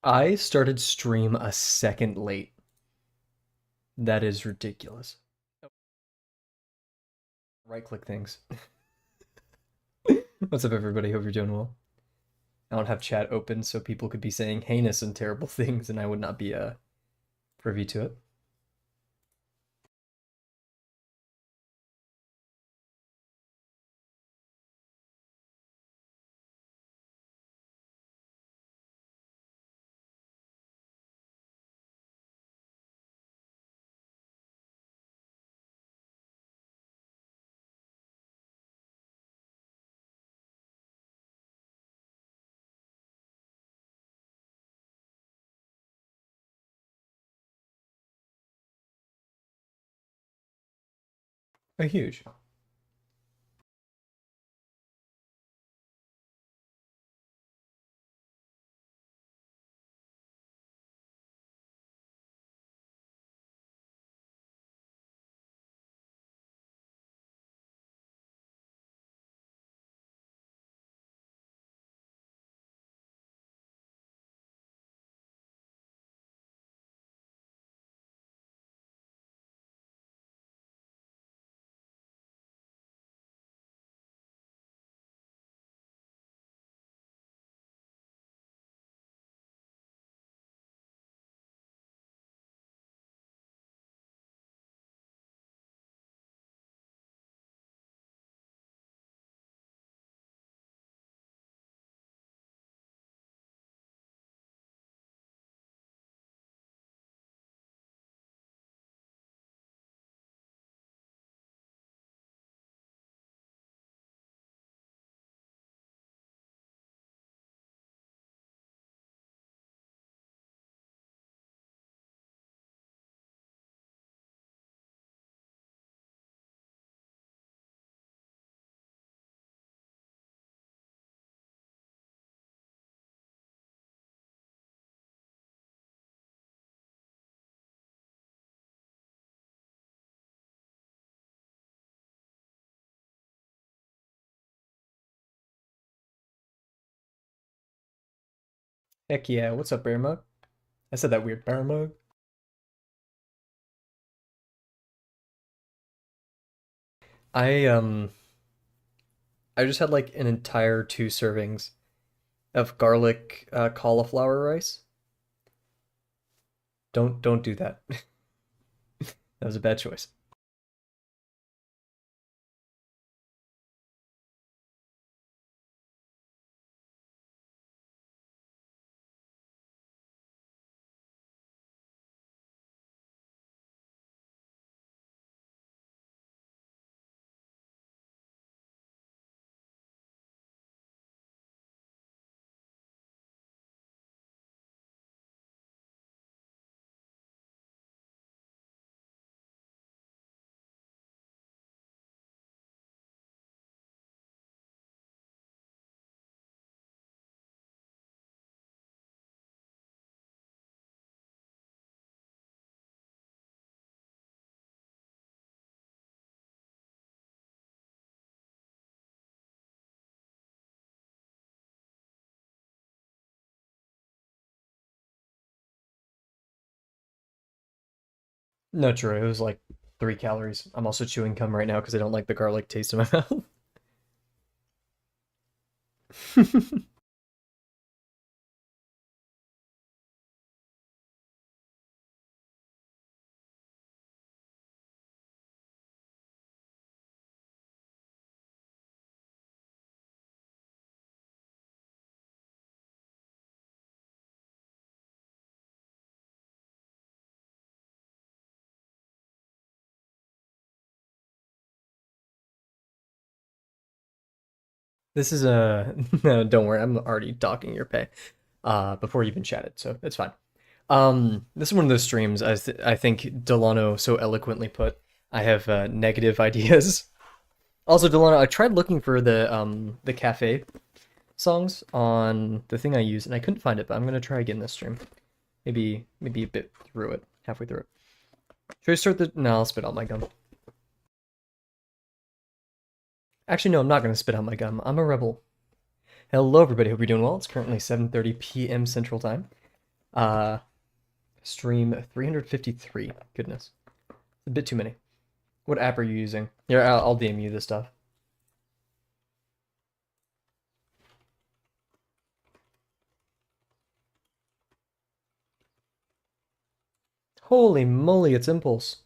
I started stream a second late. That is ridiculous. Right click things. What's up, everybody? Hope you're doing well. I don't have chat open so people could be saying heinous and terrible things and I would not be privy to it. A huge. Heck yeah, what's up, Bear Mug? I said that weird, Bear Mug. I um I just had like an entire 2 servings of garlic cauliflower rice. Don't do that. That was a bad choice. No, true. It was like 3 calories. I'm also chewing gum right now because I don't like the garlic taste in my mouth. This is a no, don't worry. I'm already docking your pay before you even chatted, so it's fine. This is one of those streams I think Delano so eloquently put. I have negative ideas. Also, Delano, I tried looking for the cafe songs on the thing I use, and I couldn't find it. But I'm gonna try again this stream. Maybe a bit through it, halfway through it. Should I start the? No, I'll spit out my gum. Actually, no, I'm not gonna spit out my gum. I'm a rebel. Hello, everybody. Hope you're doing well. It's currently 7:30 p.m. Central Time. Uh, stream 353. Goodness, a bit too many. What app are you using? Yeah, I'll DM you this stuff. Holy moly, it's Impulse.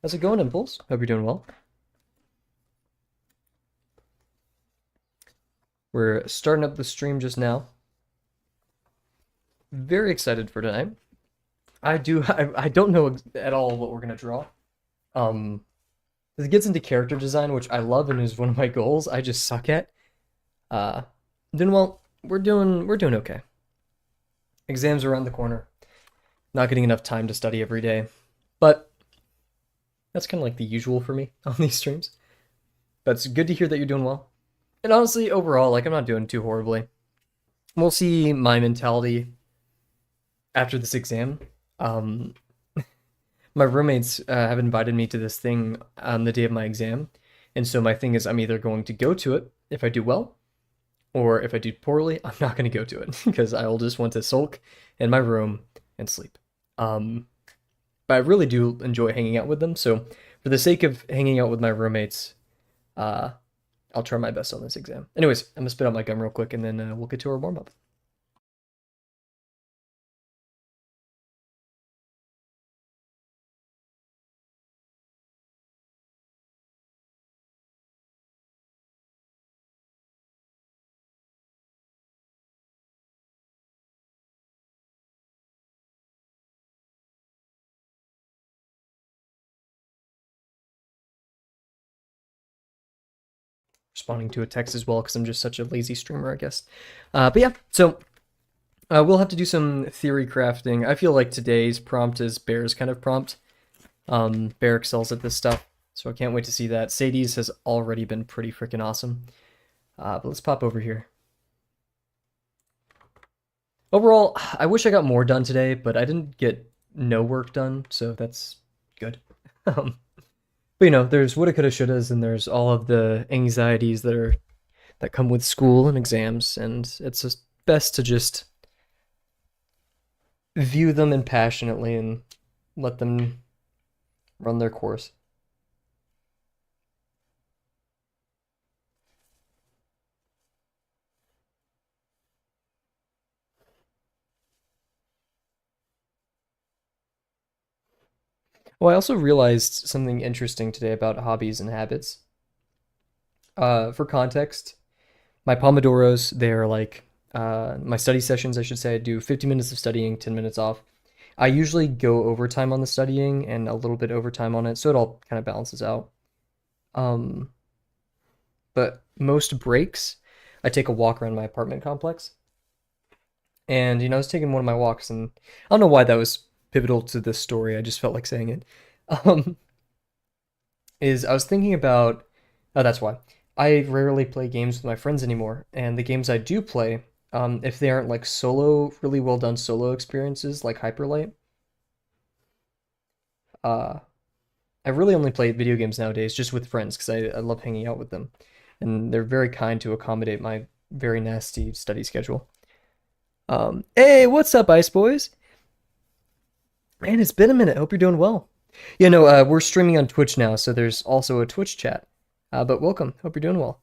How's it going, Impulse? Hope you're doing well. We're starting up the stream just now. Very excited for tonight. I don't know at all what we're gonna draw. Um, it gets into character design, which I love and is one of my goals. I just suck at. Uh, doing well. We're doing okay. Exams are around the corner. Not getting enough time to study every day, but that's kind of like the usual for me on these streams. But it's good to hear that you're doing well. And honestly, overall, like I'm not doing too horribly. We'll see my mentality after this exam. Um, my roommates have invited me to this thing on the day of my exam, and so my thing is I'm either going to go to it if I do well, or if I do poorly, I'm not going to go to it because I'll just want to sulk in my room and sleep. But I really do enjoy hanging out with them, so for the sake of hanging out with my roommates, I'll try my best on this exam. Anyways, I'm gonna spit out my gum real quick, and then we'll get to our warm up. Responding to a text as well because I'm just such a lazy streamer, I guess. But yeah, so we'll have to do some theory crafting. I feel like today's prompt is Bear's kind of prompt. Bear excels at this stuff, so I can't wait to see that. Sadie's has already been pretty freaking awesome. But let's pop over here. Overall, I wish I got more done today, but I didn't get no work done, so that's good. But you know, there's woulda, coulda, shouldas, and there's all of the anxieties that come with school and exams, and it's just best to just view them impassionately and let them run their course. Well, I also realized something interesting today about hobbies and habits. For context, my Pomodoros, they're like my study sessions, I should say. I do 50 minutes of studying, 10 minutes off. I usually go overtime on the studying and a little bit overtime on it, so it all kind of balances out. Um, but most breaks, I take a walk around my apartment complex. And, you know, I was taking one of my walks, and I don't know why that was pivotal to this story. I just felt like saying it. Um, is I was thinking about, oh, that's why. I rarely play games with my friends anymore, and the games I do play, if they aren't like solo, really well done solo experiences like Hyperlight, uh, I really only play video games nowadays just with friends because I love hanging out with them, and they're very kind to accommodate my very nasty study schedule. Hey, what's up, Ice Boys? Man, it's been a minute. Hope you're doing well. Yeah, no, we're streaming on Twitch now, so there's also a Twitch chat. But welcome. Hope you're doing well.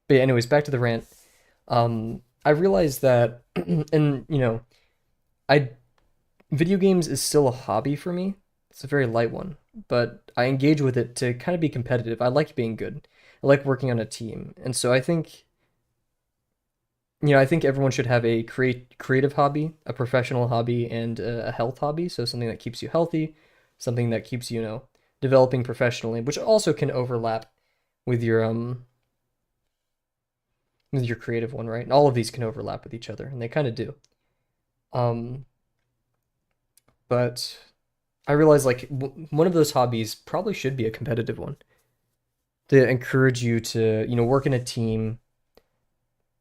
But yeah, anyways, back to the rant. I realized that, and you know, I video games is still a hobby for me. It's a very light one, but I engage with it to kind of be competitive. I like being good. I like working on a team, and so I think I think everyone should have a creative hobby, a professional hobby, and a health hobby. So something that keeps you healthy, something that keeps you know developing professionally, which also can overlap with your creative one, right? And all of these can overlap with each other, and they kind of do. Um, but I realize like one of those hobbies probably should be a competitive one to encourage you to work in a team.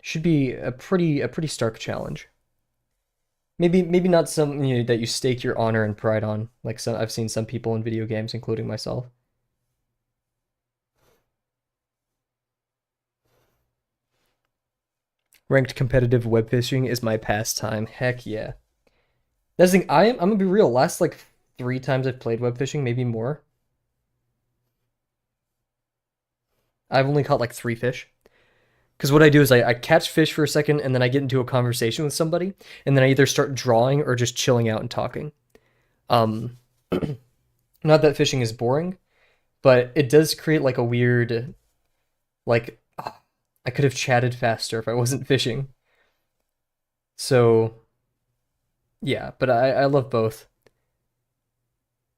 Should be a pretty stark challenge. Maybe not something that you stake your honor and pride on, like some I've seen some people in video games, including myself. Ranked competitive web fishing is my pastime. Heck yeah. That's the thing. I'm gonna be real. Last like 3 times I've played web fishing, maybe more. I've only caught like 3 fish. Because what I do is I catch fish for a second and then I get into a conversation with somebody and then I either start drawing or just chilling out and talking. Um, Not that fishing is boring, but it does create like a weird like I could have chatted faster if I wasn't fishing. So yeah, but I love both.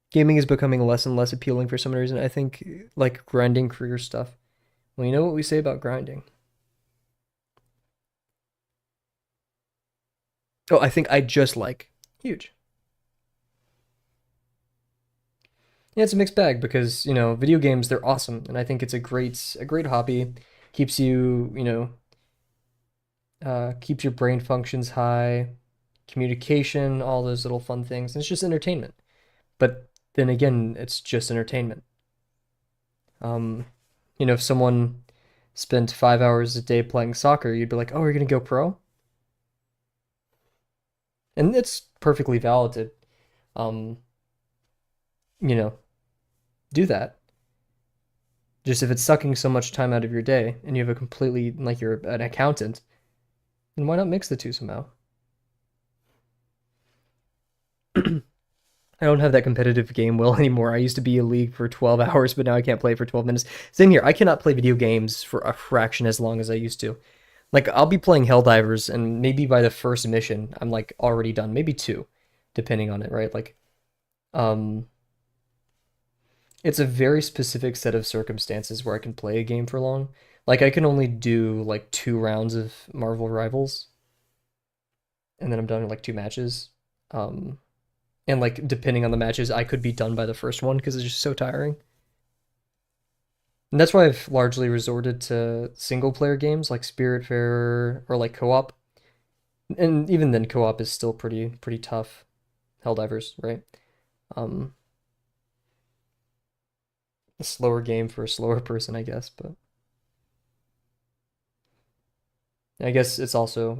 Gaming is becoming less and less appealing for some reason. I think like grinding career stuff. Well, you know what we say about grinding. Oh, I think I just like huge. Yeah, it's a mixed bag because, video games they're awesome and I think it's a great hobby. Keeps you, keeps your brain functions high, communication, all those little fun things. It's just entertainment. But then again, it's just entertainment. Um, if someone spent 5 hours a day playing soccer, you'd be like, "Oh, you're gonna go pro?" And it's perfectly valid. Um, you know, do that. Just if it's sucking so much time out of your day and you have a completely like you're an accountant, then why not mix the two somehow? I don't have that competitive game will anymore. I used to be a league for 12 hours, but now I can't play for 12 minutes. Same here. I cannot play video games for a fraction as long as I used to. Like I'll be playing Helldivers and maybe by the first mission I'm like already done, maybe two, depending on it, right? Like um it's a very specific set of circumstances where I can play a game for long. Like I can only do like 2 rounds of Marvel Rivals and then I'm done in like 2 matches. Um and like depending on the matches, I could be done by the first one because it's just so tiring. And that's why I've largely resorted to single player games like Spiritfarer or like co-op. And even then co-op is still pretty tough. Helldivers, right? Um a slower game for a slower person, I guess, but I guess it's also,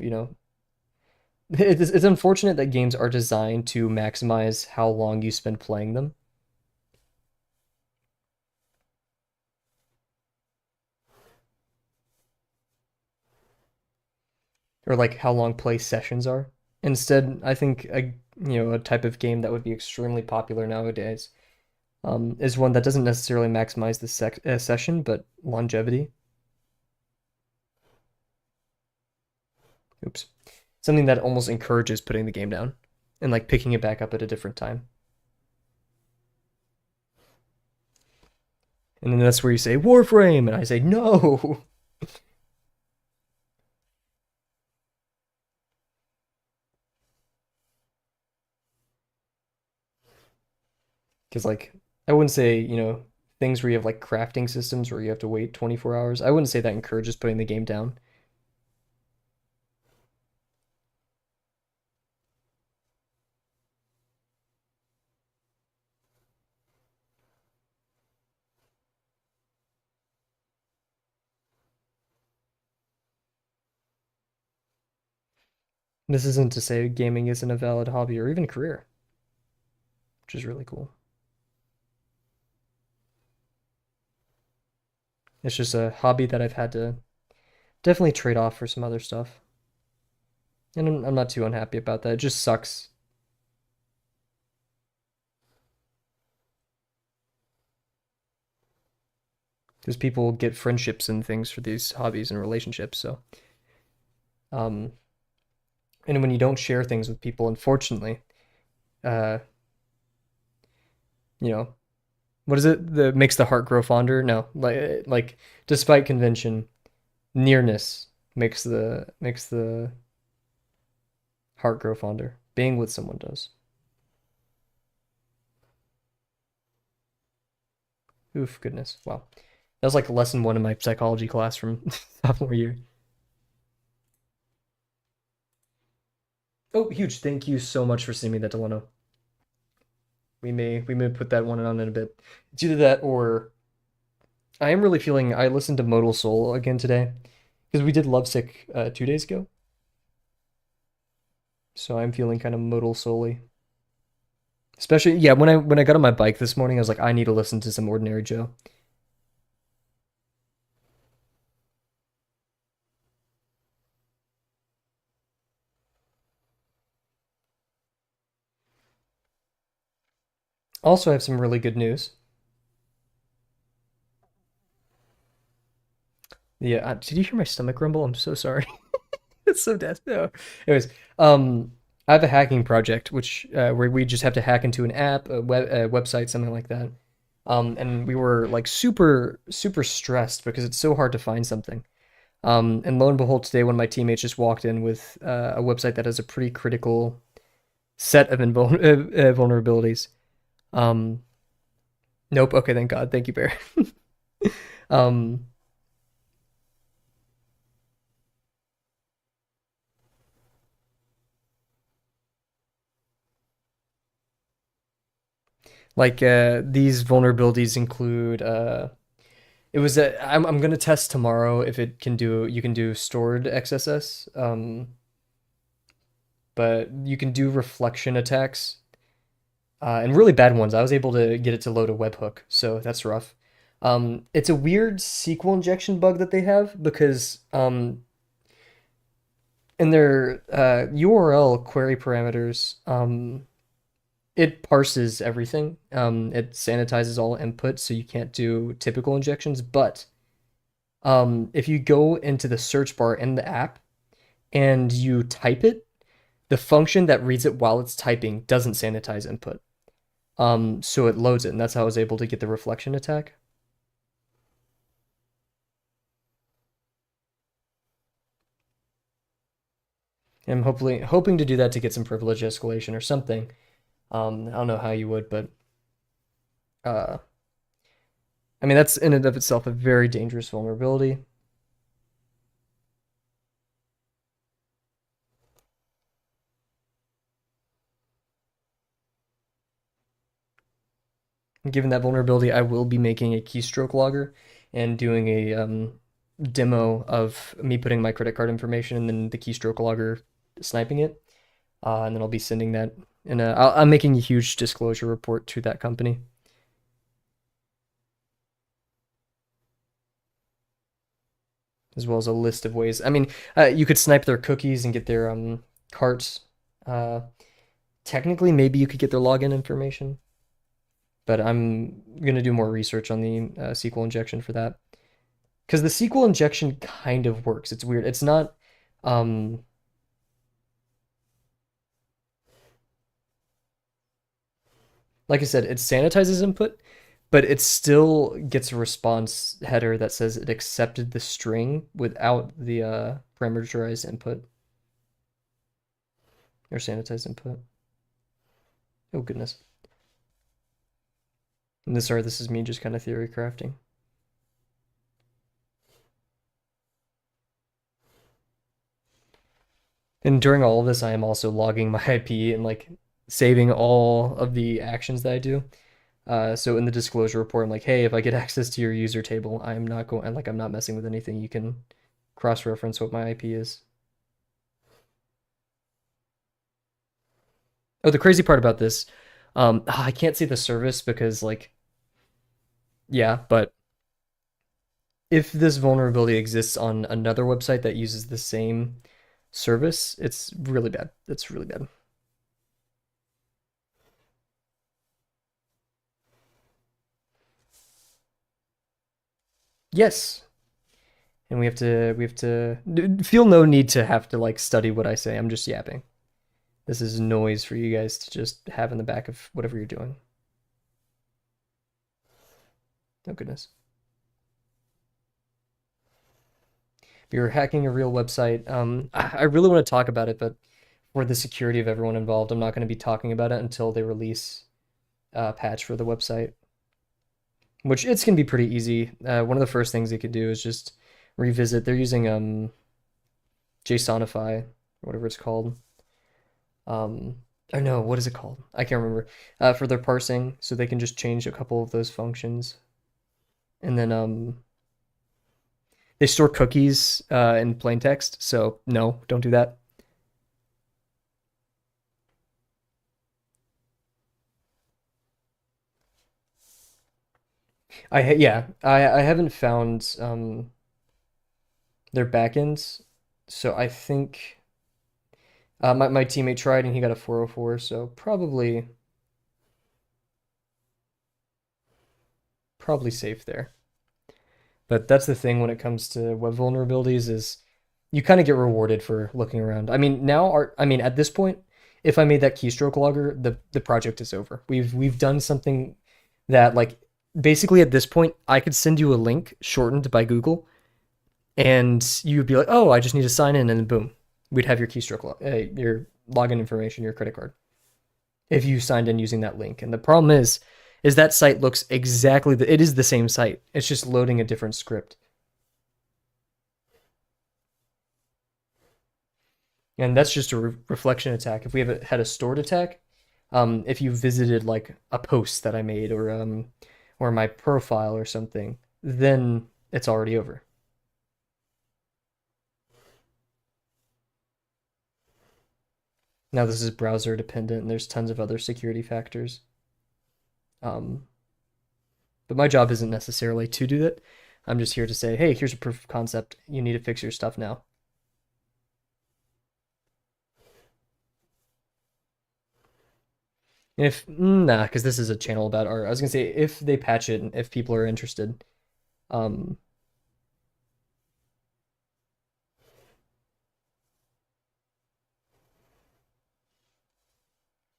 it's unfortunate that games are designed to maximize how long you spend playing them, or like how long play sessions are. Instead, I think a type of game that would be extremely popular nowadays is one that doesn't necessarily maximize the session, but longevity. Oops. Something that almost encourages putting the game down and like picking it back up at a different time. And then that's where you say Warframe, and I say no, because like I wouldn't say things where you have like crafting systems where you have to wait 24 hours. I wouldn't say that encourages putting the game down. This isn't to say gaming isn't a valid hobby or even career, which is really cool. It's just a hobby that I've had to definitely trade off for some other stuff. And I'm not too unhappy about that. It just sucks because people get friendships and things for these hobbies and relationships. So, um, and when you don't share things with people, unfortunately, uh, you know, what is it that makes the heart grow fonder? No, like despite convention, nearness makes the heart grow fonder. Being with someone does. Oof, goodness. Wow. That was like lesson one in my psychology class from sophomore year. Oh, huge. Thank you so much for sending me that, Delano. We may put that one on in a bit. It's either that or I am really feeling I listened to Modal Soul again today because we did Lovesick 2 days ago, so I'm feeling kind of modal solely. Especially, yeah, when I got on my bike this morning, I was like, I need to listen to some Ordinary Joe. Also, I have some really good news. Yeah, did you hear my stomach rumble? I'm so sorry. It's so dead. No. Anyways, I have a hacking project which where we just have to hack into an app, a website, something like that. And we were like super stressed because it's so hard to find something. And lo and behold, today one of my teammates just walked in with a website that has a pretty critical set of vulnerabilities. Um, nope. Okay, thank God. Thank you, Bear. um, like these vulnerabilities include it was a I'm gonna test tomorrow if it can do you can do stored XSS, but you can do reflection attacks and really bad ones. I was able to get it to load a webhook, so that's rough. It's a weird SQL injection bug that they have because in their URL query parameters, it parses everything. It sanitizes all input, so you can't do typical injections. But if you go into the search bar in the app and you type it, the function that reads it while it's typing doesn't sanitize input. So it loads it, and that's how I was able to get the reflection attack. And I'm hoping to do that to get some privilege escalation or something. I don't know how you would, but uh, I mean that's in and of itself a very dangerous vulnerability. Given that vulnerability, I will be making a keystroke logger and doing a demo of me putting my credit card information and then the keystroke logger sniping it. And then I'll be sending that. And I'm making a huge disclosure report to that company, as well as a list of ways. I mean, you could snipe their cookies and get their carts. Uh, Technically, maybe you could get their login information, but I'm gonna do more research on the SQL injection for that. Because the SQL injection kind of works. It's weird. It's not, um, like I said, it sanitizes input, but it still gets a response header that says it accepted the string without the parameterized input or sanitized input. Oh goodness. And this is me just kind of theory crafting. And during all of this, I am also logging my IP and like saving all of the actions that I do. So in the disclosure report, I'm like, hey, if I get access to your user table, I'm not going, like, I'm not messing with anything. You can cross-reference what my IP is. Oh, the crazy part about this, I can't see the service because, like, yeah, but if this vulnerability exists on another website that uses the same service, it's really bad. It's really bad. Yes, and we have to feel no need to have to like study what I say. I'm just yapping. This is noise for you guys to just have in the back of whatever you're doing. Oh goodness. If you're hacking a real website, I really want to talk about it, but for the security of everyone involved, I'm not going to be talking about it until they release a patch for the website, which it's going to be pretty easy. One of the first things they could do is just revisit. They're using JSONify, or whatever it's called. Or no, what is it called? I can't remember. For their parsing, so they can just change a couple of those functions, and then They store cookies in plain text, so no, don't do that. Yeah, I haven't found their backends, so I think my teammate tried and he got a 404, so probably safe there. But that's the thing when it comes to web vulnerabilities is you kind of get rewarded for looking around. I mean, at this point, if I made that keystroke logger, the project is over. We've done something that like basically at this point, I could send you a link shortened by Google, and you'd be like, "Oh, I just need to sign in," and then boom, we'd have your your login information, your credit card, if you signed in using that link. And the problem is that site looks it is the same site. It's just loading a different script. And that's just a reflection attack. If we had a stored attack, if you visited like a post that I made or my profile or something, then it's already over. Now this is browser dependent, and there's tons of other security factors. Um, but my job isn't necessarily to do that. I'm just here to say, hey, here's a proof of concept. You need to fix your stuff now. If nah, because this is a channel about art. I was gonna say if they patch it and if people are interested, um,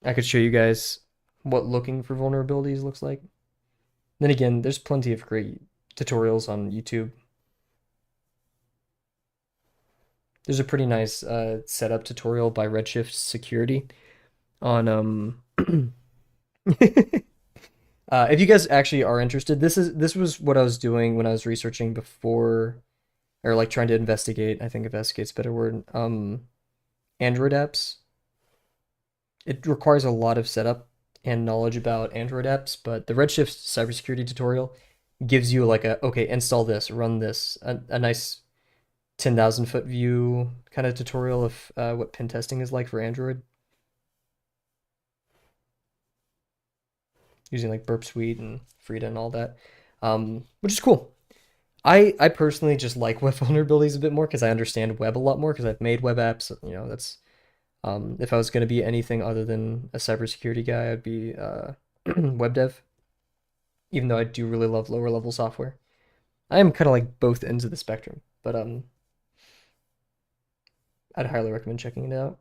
I could show you guys what looking for vulnerabilities looks like. Then again, there's plenty of great tutorials on YouTube. There's a pretty nice setup tutorial by Redshift Security on if you guys actually are interested, this was what I was doing when I was researching before or like trying to investigate, I think investigate's a better word. Android apps. It requires a lot of setup and knowledge about Android apps, but the Redshift cybersecurity tutorial gives you like a okay, install this, run this, a nice 10,000 foot view kind of tutorial of what pen testing is like for Android using like Burp Suite and Frida and all that, which is cool. I personally just like web vulnerabilities a bit more because I understand web a lot more because I've made web apps. You know, that's if I was going to be anything other than a cybersecurity guy, I'd be web dev, even though I do really love lower level software. I am kind of like both ends of the spectrum, but I'd highly recommend checking it out.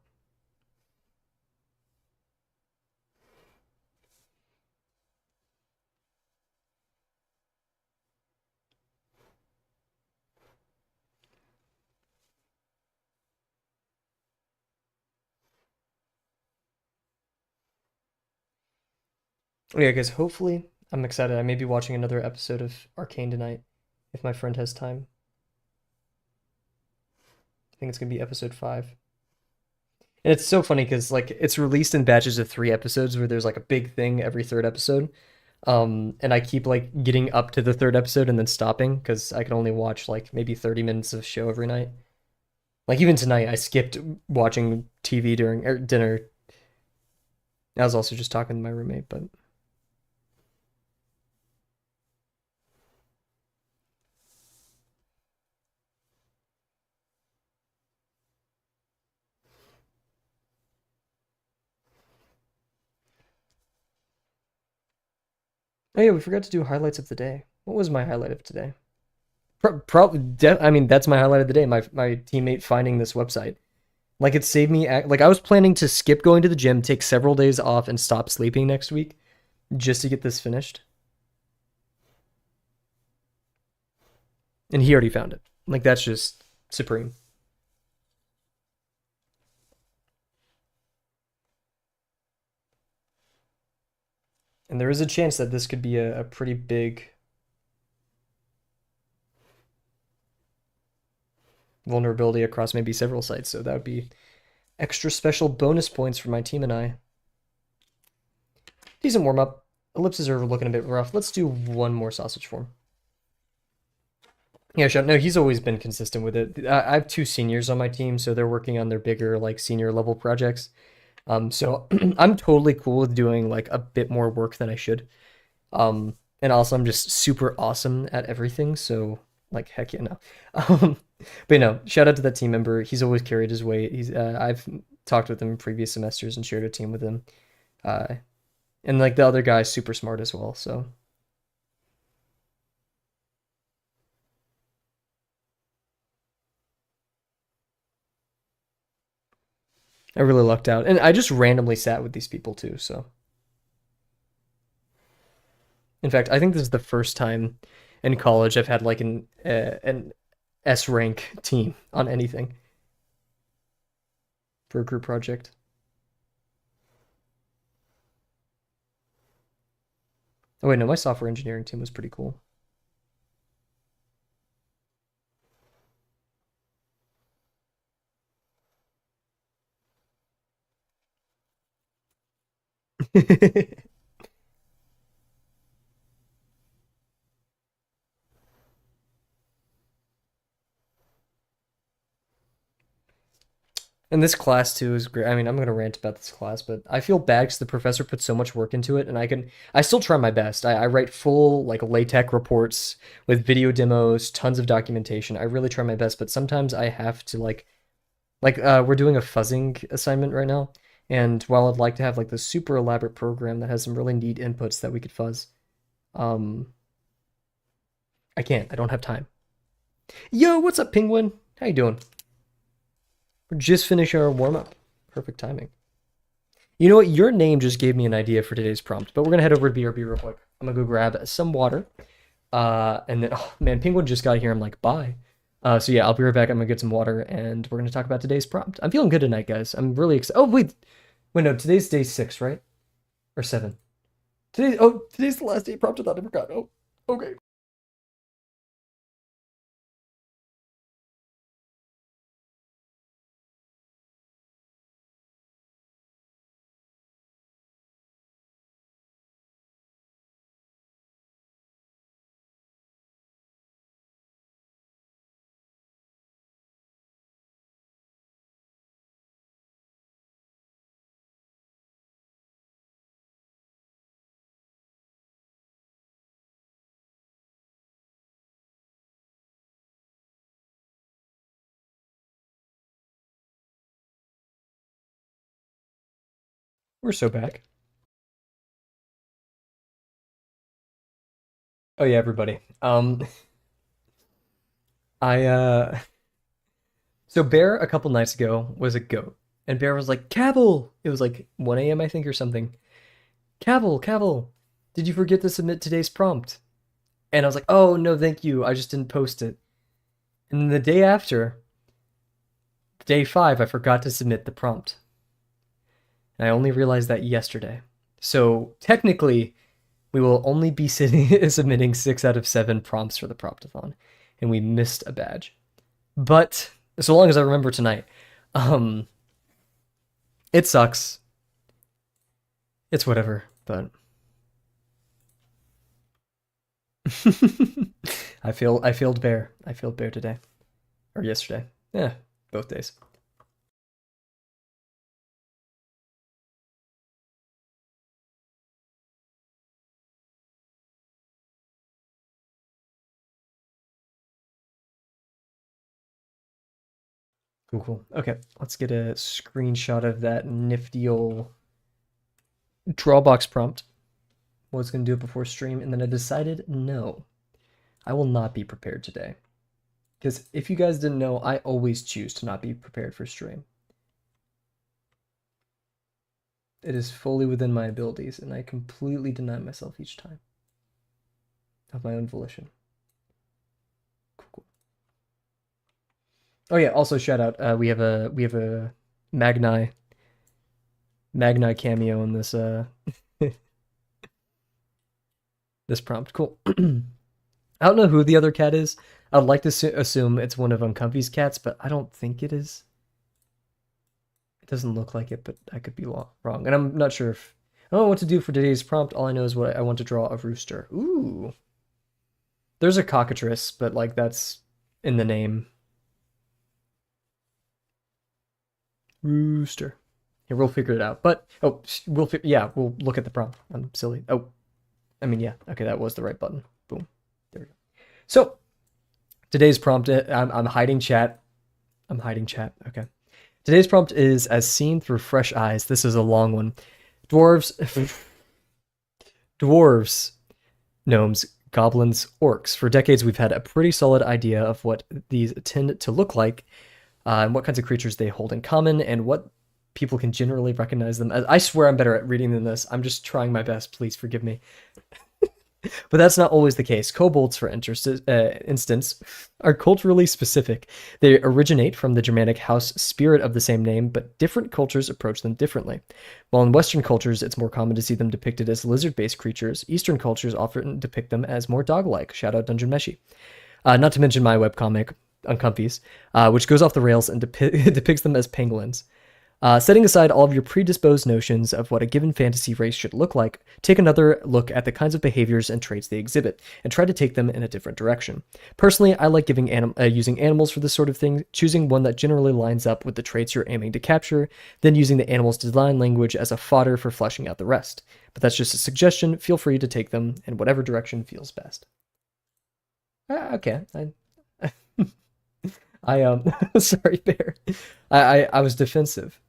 Oh, yeah, guys, hopefully I'm excited. I may be watching another episode of Arcane tonight if my friend has time. I think it's gonna be episode 5. And it's so funny because like it's released in batches of 3 episodes where there's like a big thing every third episode. And I keep like getting up to the third episode and then stopping because I can only watch like maybe 30 minutes of show every night. Like even tonight, I skipped watching TV during dinner. I was also just talking to my roommate, but oh yeah, we forgot to do highlights of the day. What was my highlight of today? I mean, that's my highlight of the day. My teammate finding this website. Like it saved me. Like I was planning to skip going to the gym, take several days off, and stop sleeping next week just to get this finished. And he already found it. Like that's just supreme. And there is a chance that this could be a pretty big vulnerability across maybe several sites. So that would be extra special bonus points for my team and I. Decent warm up. Ellipses are looking a bit rough. Let's do one more sausage form. Yeah, sure. No, he's always been consistent with it. I have two seniors on my team, so they're working on their bigger like senior level projects. So I'm totally cool with doing like a bit more work than I should. And also I'm just super awesome at everything, so like heck yeah, no. Um, but you know, shout out to that team member. He's always carried his weight. I've talked with him in previous semesters and shared a team with him. Uh, and like the other guy's super smart as well, so I really lucked out. And I just randomly sat with these people too, so in fact, I think this is the first time in college I've had like an S rank team on anything for a group project. Oh wait, no, my software engineering team was pretty cool. And this class too is great. I mean, I'm gonna rant about this class, but I feel bad because the professor put so much work into it, and I still try my best. I write full like LaTeX reports with video demos, tons of documentation. I really try my best, but sometimes I have to we're doing a fuzzing assignment right now, and while I'd like to have like this super elaborate program that has some really neat inputs that we could fuzz, um, I can't. I don't have time. Yo, what's up, Penguin? How you doing? We're just finishing our warm up. Perfect timing. You know what? Your name just gave me an idea for today's prompt, but we're gonna head over to BRB real quick. I'm gonna go grab some water. And then, oh man, Penguin just got here. I'm like, bye. So yeah, I'll be right back. I'm gonna get some water, and we're gonna talk about today's prompt. I'm feeling good tonight, guys. I'm really excited. Oh wait, no, today's day 6, right? Or 7? Today's the last day of Promptathon. I forgot. Oh, okay. We're so back. Oh yeah, everybody. I so Bear a couple nights ago was a goat, and Bear was like, Kavel. It was like 1 a.m. I think or something. Kavel, did you forget to submit today's prompt? And I was like, oh no, thank you. I just didn't post it. And then the day after, day 5, I forgot to submit the prompt. And I only realized that yesterday. So technically, we will only be submitting 6 out of 7 prompts for the Promptathon, and we missed a badge. But so long as I remember tonight, um, it sucks. It's whatever. But I failed Bear. I failed Bear today or yesterday. Yeah, both days. Cool. Okay, let's get a screenshot of that nifty old Drawbox prompt. Was going to do it before stream, and then I decided no, I will not be prepared today. Because if you guys didn't know, I always choose to not be prepared for stream. It is fully within my abilities, and I completely deny myself each time of my own volition. Cool. Oh yeah, also shout out. We have a Magni cameo in this this prompt. Cool. I don't know who the other cat is. I'd like to assume it's one of Uncomfy's cats, but I don't think it is. It doesn't look like it, but I could be wrong. And I'm not sure if I don't know what to do for today's prompt. All I know is what I want to draw a rooster. Ooh. There's a cockatrice, but like that's in the name. Rooster. Here, we'll figure it out. But, oh, yeah, we'll look at the prompt. I'm silly. Oh, I mean, yeah. Okay, that was the right button. Boom. There we go. So, today's prompt, I'm hiding chat. I'm hiding chat. Okay. Today's prompt is as seen through fresh eyes. This is a long one. Dwarves, gnomes, goblins, orcs. For decades, we've had a pretty solid idea of what these tend to look like, and what kinds of creatures they hold in common, and what people can generally recognize them as. I swear I'm better at reading than this. I'm just trying my best. Please forgive me. But that's not always the case. Kobolds, for instance, are culturally specific. They originate from the Germanic house spirit of the same name, but different cultures approach them differently. While in Western cultures, it's more common to see them depicted as lizard-based creatures, Eastern cultures often depict them as more dog-like. Shout out Dungeon Meshi. Not to mention my webcomic, Uncomfies, which goes off the rails and depicts them as pangolins. Setting aside all of your predisposed notions of what a given fantasy race should look like, take another look at the kinds of behaviors and traits they exhibit, and try to take them in a different direction. Personally, I like using animals for this sort of thing, choosing one that generally lines up with the traits you're aiming to capture, then using the animal's design language as a fodder for fleshing out the rest. But that's just a suggestion. Feel free to take them in whatever direction feels best. Okay. Sorry, Bear. I was defensive.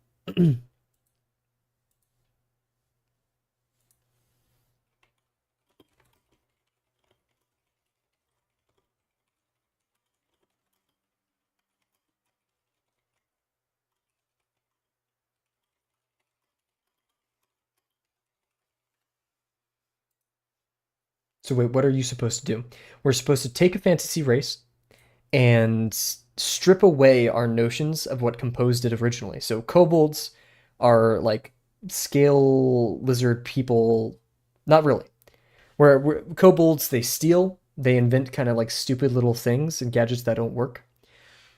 So wait, what are you supposed to do? We're supposed to take a fantasy race and strip away our notions of what composed it originally. So kobolds are like scale lizard people, not really. Where kobolds, they steal, they invent kind of like stupid little things and gadgets that don't work.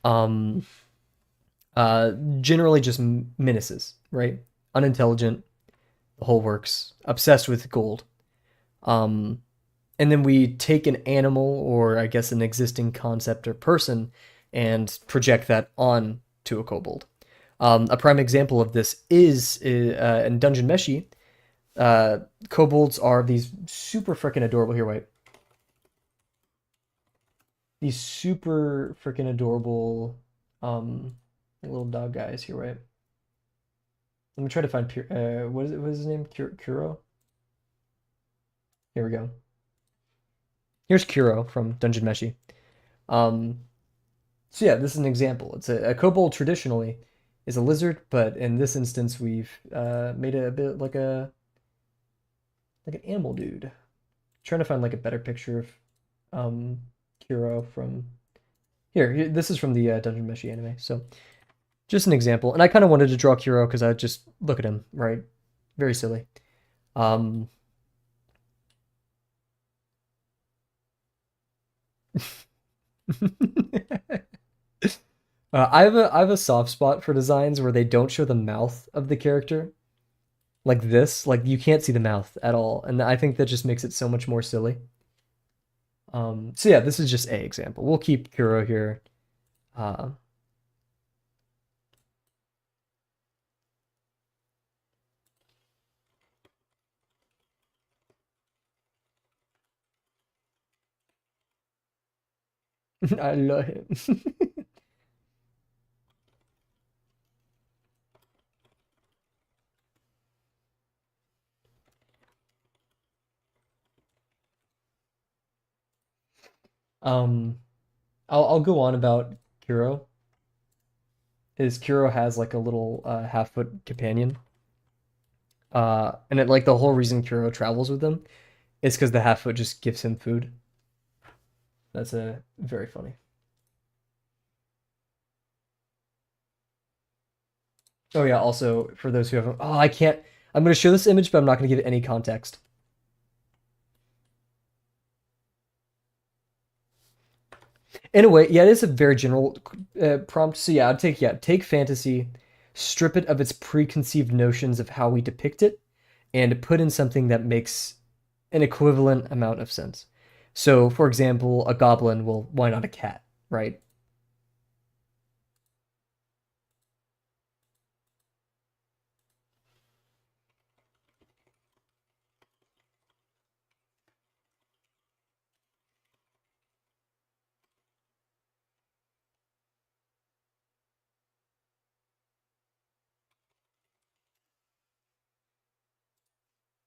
Um, Generally just menaces, right? Unintelligent, the whole works, obsessed with gold. Um, and then we take an animal or I guess an existing concept or person and project that on to a kobold. A prime example of this is in Dungeon Meshi. Kobolds are these super freaking adorable. Here, wait. These super freaking adorable little dog guys. Here, wait. Let me try to find what is it? What is his name? Kuro. Here we go. Here's Kuro from Dungeon Meshi. Um, so yeah, this is an example. It's a kobold traditionally is a lizard, but in this instance, we've made it a bit like an animal dude. Trying to find like a better picture of Kuro from here. This is from the Dungeon Meshi anime. So just an example, and I kind of wanted to draw Kuro because I just look at him, right? Very silly. Um, I have a soft spot for designs where they don't show the mouth of the character like this. Like you can't see the mouth at all, and I think that just makes it so much more silly. So yeah, this is just a example. We'll keep Kuro here. Uh, I love him. Um, I'll go on about Kuro. Is Kuro has like a little half-foot companion. And it like the whole reason Kuro travels with them is because the half-foot just gives him food. That's a very funny. Oh yeah, also for those who haven't, oh I can't. I'm gonna show this image, but I'm not gonna give it any context. In a way, yeah, it is a very general prompt. So yeah, take fantasy, strip it of its preconceived notions of how we depict it, and put in something that makes an equivalent amount of sense. So, for example, a goblin, well, why not a cat, right?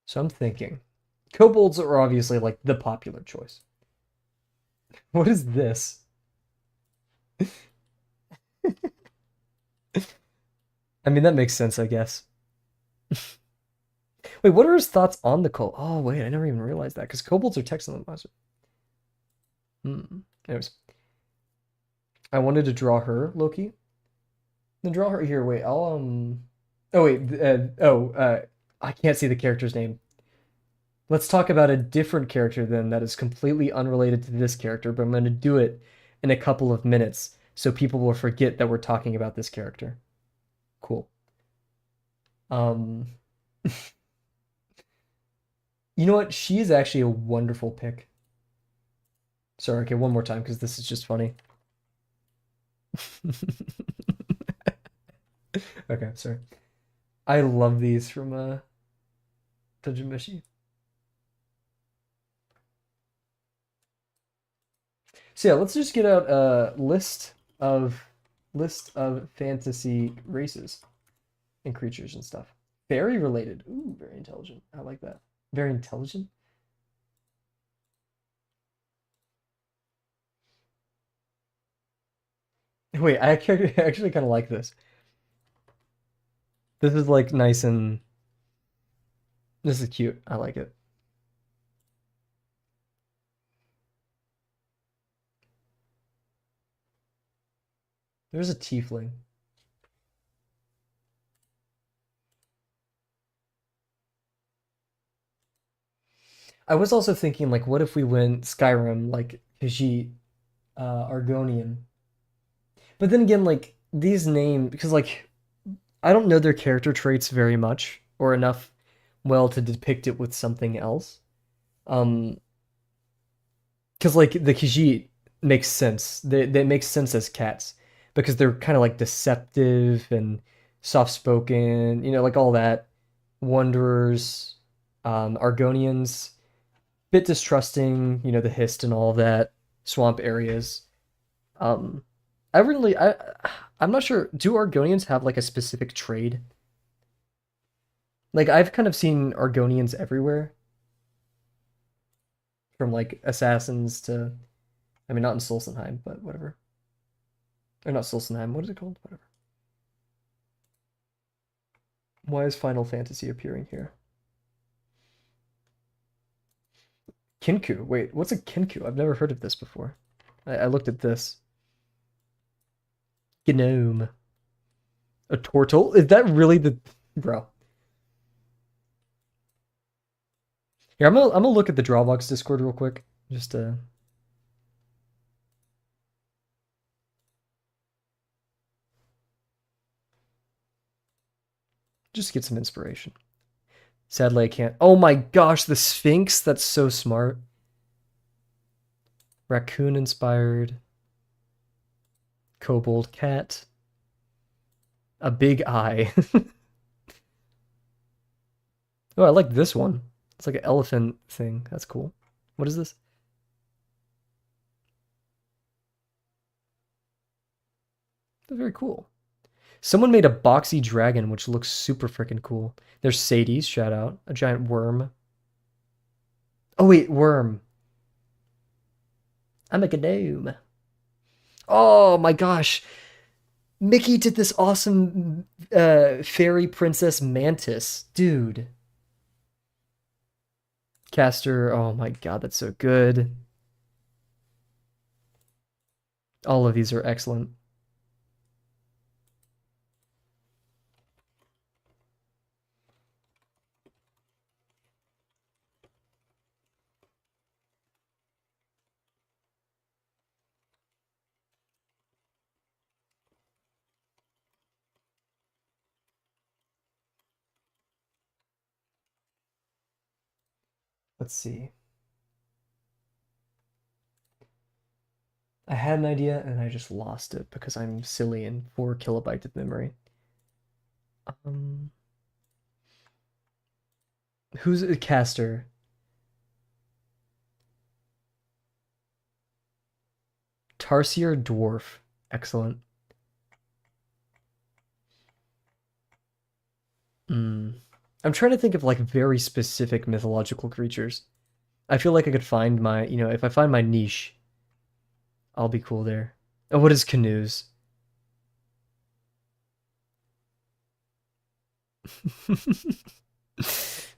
So I'm thinking, kobolds are obviously like the popular choice. What is this? I mean, that makes sense, I guess. Wait, what are his thoughts on the kobold? Oh, wait, I never even realized that because kobolds are text monster. Anyways, I wanted to draw her, Loki. Then draw her here. Wait, I'll. Oh, wait. I can't see the character's name. Let's talk about a different character then that is completely unrelated to this character, but I'm going to do it in a couple of minutes so people will forget that we're talking about this character. Cool. Um, you know what? She is actually a wonderful pick. Sorry, okay, one more time because this is just funny. Okay, sorry. I love these from Tajimeshi. So yeah, let's just get out a list of fantasy races and creatures and stuff. Very related. Ooh, very intelligent. I like that. Very intelligent. Wait, I actually kind of like this. This is like nice and this is cute. I like it. There's a tiefling. I was also thinking like, what if we went Skyrim like Khajiit, Argonian? But then again, like these names, because like I don't know their character traits very much or enough well to depict it with something else. Um, because like the Khajiit makes sense. They make sense as cats because they're kind of like deceptive and soft spoken, like all that. Wanderers, Argonians, bit distrusting, the Hist and all of that, swamp areas. Um, I'm not sure. Do Argonians have like a specific trade? Like I've kind of seen Argonians everywhere, from like assassins to, I mean, not in Solstenheim, but whatever. Or not Solstenheim. What is it called? Whatever. Why is Final Fantasy appearing here? Kinku. Wait, what's a Kinku? I've never heard of this before. I looked at this. Gnome. A turtle? Is that really the bro? Here, I'm gonna look at the Drawabox Discord real quick. Just get some inspiration. Sadly, I can't. Oh my gosh, the Sphinx. That's so smart. Raccoon inspired. Kobold cat. A big eye. Oh, I like this one. It's like an elephant thing. That's cool. What is this? That's very cool. Someone made a boxy dragon, which looks super freaking cool. There's Sadie's, shout out. A giant worm. Oh, wait, worm. I'm a gnome. Oh my gosh. Mickey did this awesome fairy princess mantis. Dude. Caster, oh my god, that's so good. All of these are excellent. Let's see. I had an idea and I just lost it because I'm silly and 4 kilobytes of memory. Um, who's a caster? Tarsier dwarf. Excellent. Mm. I'm trying to think of like very specific mythological creatures. I feel like I could find my, if I find my niche, I'll be cool there. Oh, what is canoes?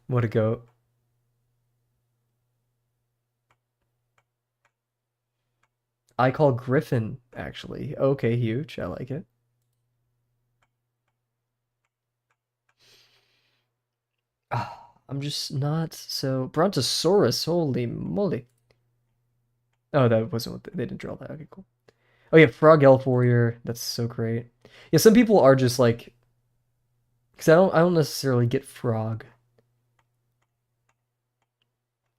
What a goat. I call Griffin, actually. Okay, huge. I like it. I'm just not so. Brontosaurus, holy moly. Oh, that wasn't what they didn't draw that. Okay, cool. Oh yeah, Frog Elf Warrior. That's so great. Yeah, some people are just like, because I don't necessarily get frog.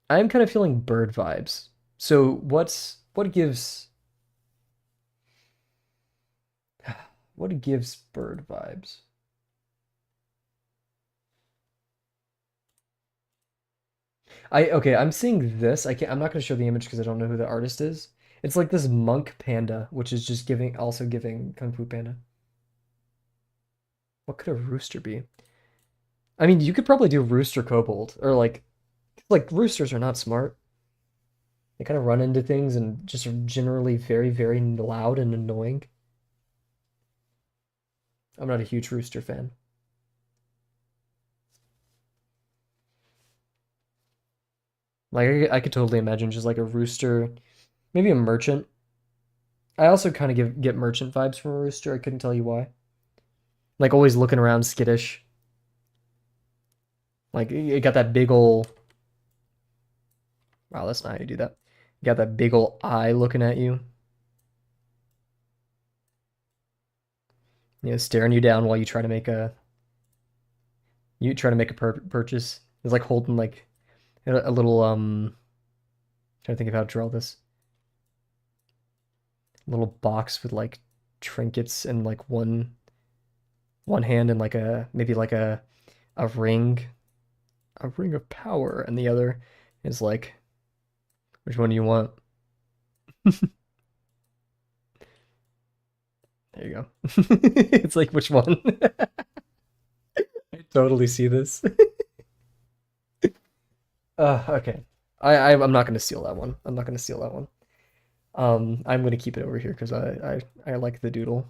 I am kind of feeling bird vibes. So what gives what gives bird vibes? I'm seeing this. I'm not gonna show the image because I don't know who the artist is. It's like this monk panda, which is just also giving Kung Fu Panda. What could a rooster be? I mean, you could probably do rooster kobold or like roosters are not smart. They kind of run into things and just are generally very, very loud and annoying. I'm not a huge rooster fan. Like I could totally imagine just like a rooster, maybe a merchant. I also kind of get merchant vibes from a rooster. I couldn't tell you why. Like always looking around skittish. Like you got that big ol' wow, that's not how you do that. You got that big ol' eye looking at you, staring you down while you try to make a purchase. It's like holding like a little trying to think of how to draw this. Little box with like trinkets and like one hand and like a maybe like a ring of power, and the other is like, which one do you want? There you go. It's like which one? I totally see this. Okay. I'm not gonna steal that one. I'm not gonna steal that one. I'm gonna keep it over here because I like the doodle.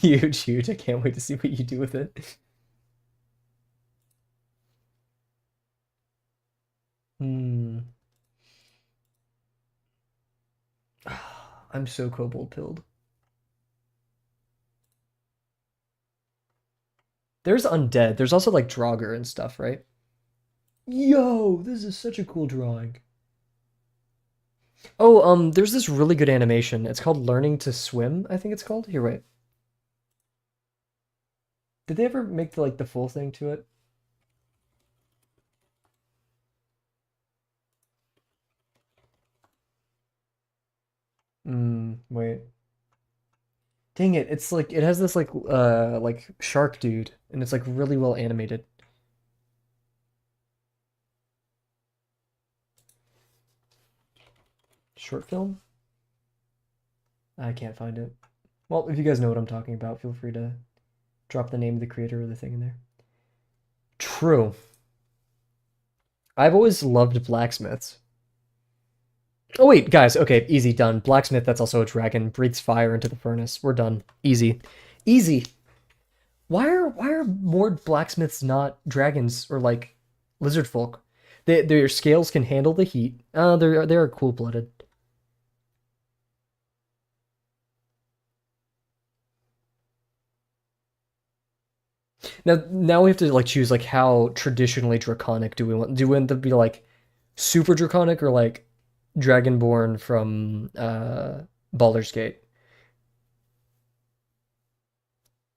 Huge, huge. I can't wait to see what you do with it. Hmm. I'm so kobold pilled. There's undead. There's also like Draugr and stuff, right? Yo, this is such a cool drawing. Oh, there's this really good animation. It's called Learning to Swim, I think it's called. Here, wait. Did they ever make the full thing to it? Wait. Dang it. It's like it has this like shark dude and it's like really well animated. Short film? I can't find it. Well, if you guys know what I'm talking about, feel free to drop the name of the creator or the thing in there. True. I've always loved blacksmiths. Oh wait, guys, okay, easy, done. Blacksmith, that's also a dragon, breathes fire into the furnace. We're done. Easy. Easy. Why are more blacksmiths not dragons or like lizard folk? Their scales can handle the heat. They're cool-blooded. Now we have to like choose like how traditionally draconic do we want? Do we want them to be like super draconic or like dragonborn from Baldur's Gate?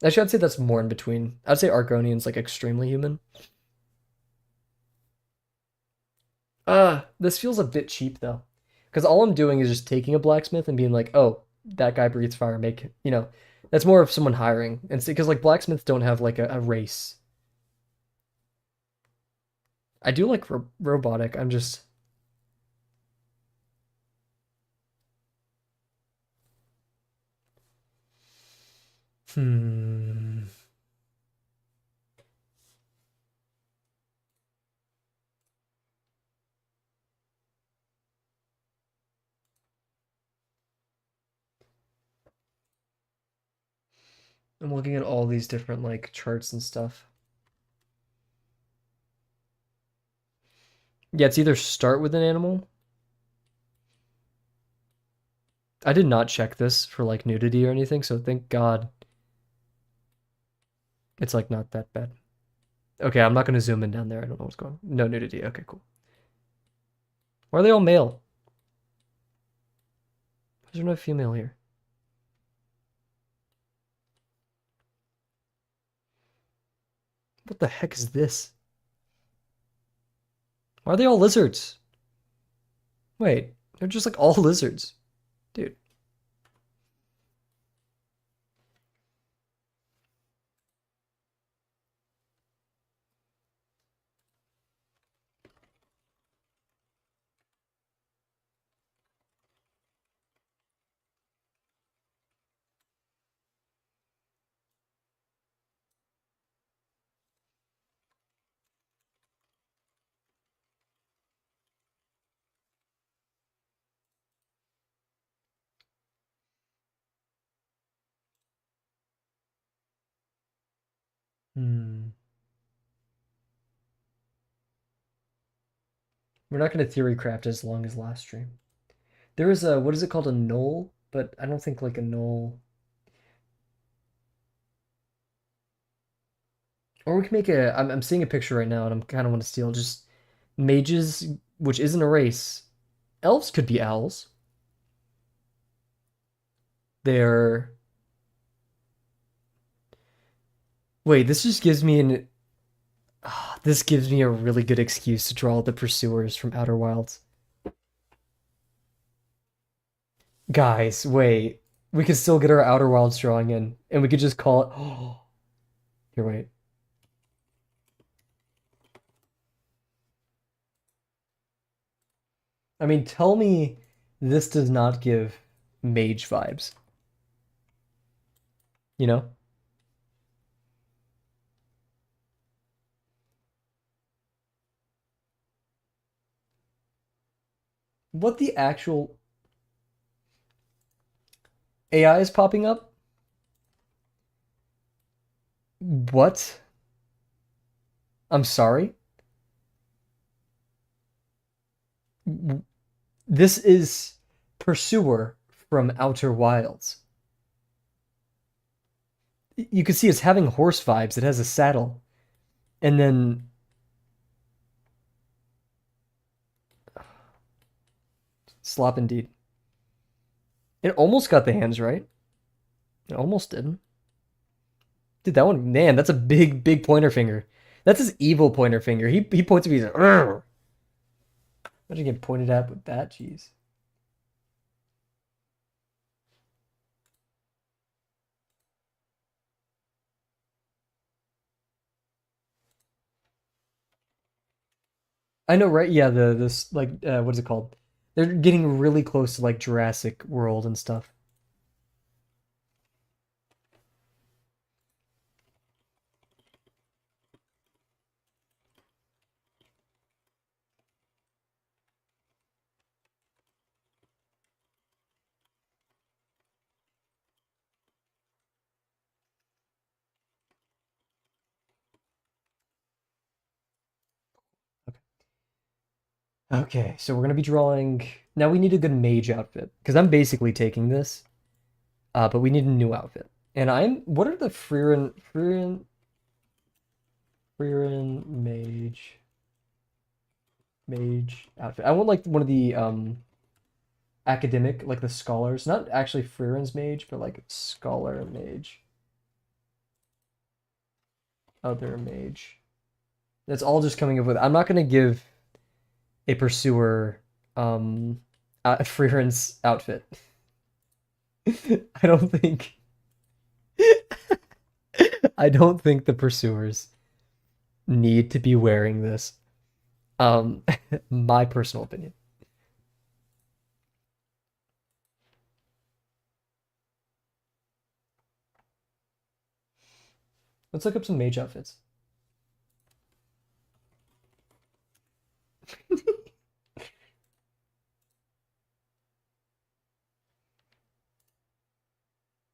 Actually, I'd say that's more in between. I'd say Argonian's like extremely human. This feels a bit cheap though. Because all I'm doing is just taking a blacksmith and being like, oh, that guy breathes fire, that's more of someone hiring. And because like blacksmiths don't have like a race. I do like robotic. I'm just Hmm. I'm looking at all these different like charts and stuff. Yeah, it's either start with an animal. I did not check this for like nudity or anything, so thank God it's like not that bad. Okay, I'm not gonna zoom in down there. I don't know what's going on. No nudity. Okay, cool. Why are they all male? Why is there no female here? What the heck is this? Why are they all lizards? Wait, they're just like all lizards. Dude. Hmm. We're not gonna theory craft as long as last stream. There is a what is it called? A knoll, but I don't think like a knoll. Or we can make a. I'm seeing a picture right now, and I'm kind of want to steal just mages, which isn't a race. Elves could be owls. They're wait. This just gives me an. This gives me a really good excuse to draw the pursuers from Outer Wilds. Guys, wait. We could still get our Outer Wilds drawing in, and we could just call it. Oh, here, wait. I mean, tell me this does not give mage vibes. You know? What the actual AI is popping up? What? I'm sorry? This is Pursuer from Outer Wilds. You can see it's having horse vibes. It has a saddle. And then slop indeed. It almost got the hands right. It almost didn't. Dude, that one, man, that's a big, big pointer finger. That's his evil pointer finger. He points at me. He's like, "Arr!" Imagine getting pointed at with that. Jeez. I know, right? Yeah, the this like what is it called? They're getting really close to like Jurassic World and stuff. Okay, so we're gonna be drawing. Now we need a good mage outfit because I'm basically taking this, but we need a new outfit. And I'm. What are the Freerin mage outfit? I want like one of the academic, like the scholars, not actually Freerin's mage, but like scholar mage, other mage. That's all just coming up with. I'm not gonna give a pursuer Freeren's outfit. I don't think I don't think the pursuers need to be wearing this. Um my personal opinion. Let's look up some mage outfits.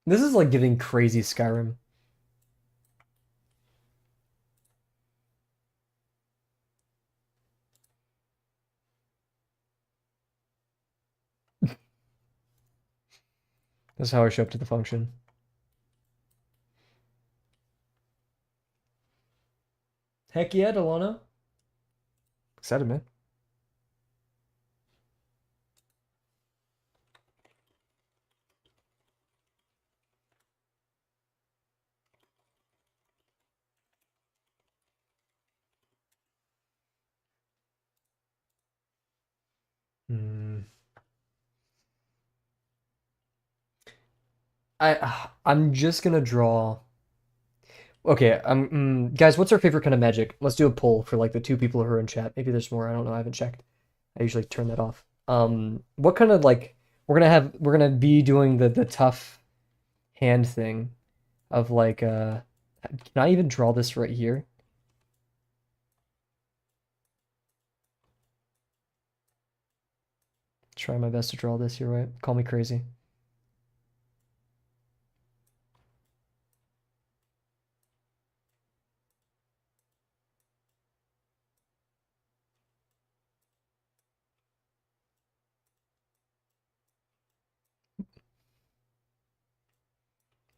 This is like giving crazy Skyrim. This is how I show up to the function. Heck yeah, Delano. Excited, man. Hmm. I'm just gonna draw. Okay, guys, what's our favorite kind of magic? Let's do a poll for like the two people who are in chat. Maybe there's more. I don't know. I haven't checked. I usually turn that off. What kind of like we're gonna be doing the tough hand thing of like can I even draw this right here? Try my best to draw this here, right? Call me crazy.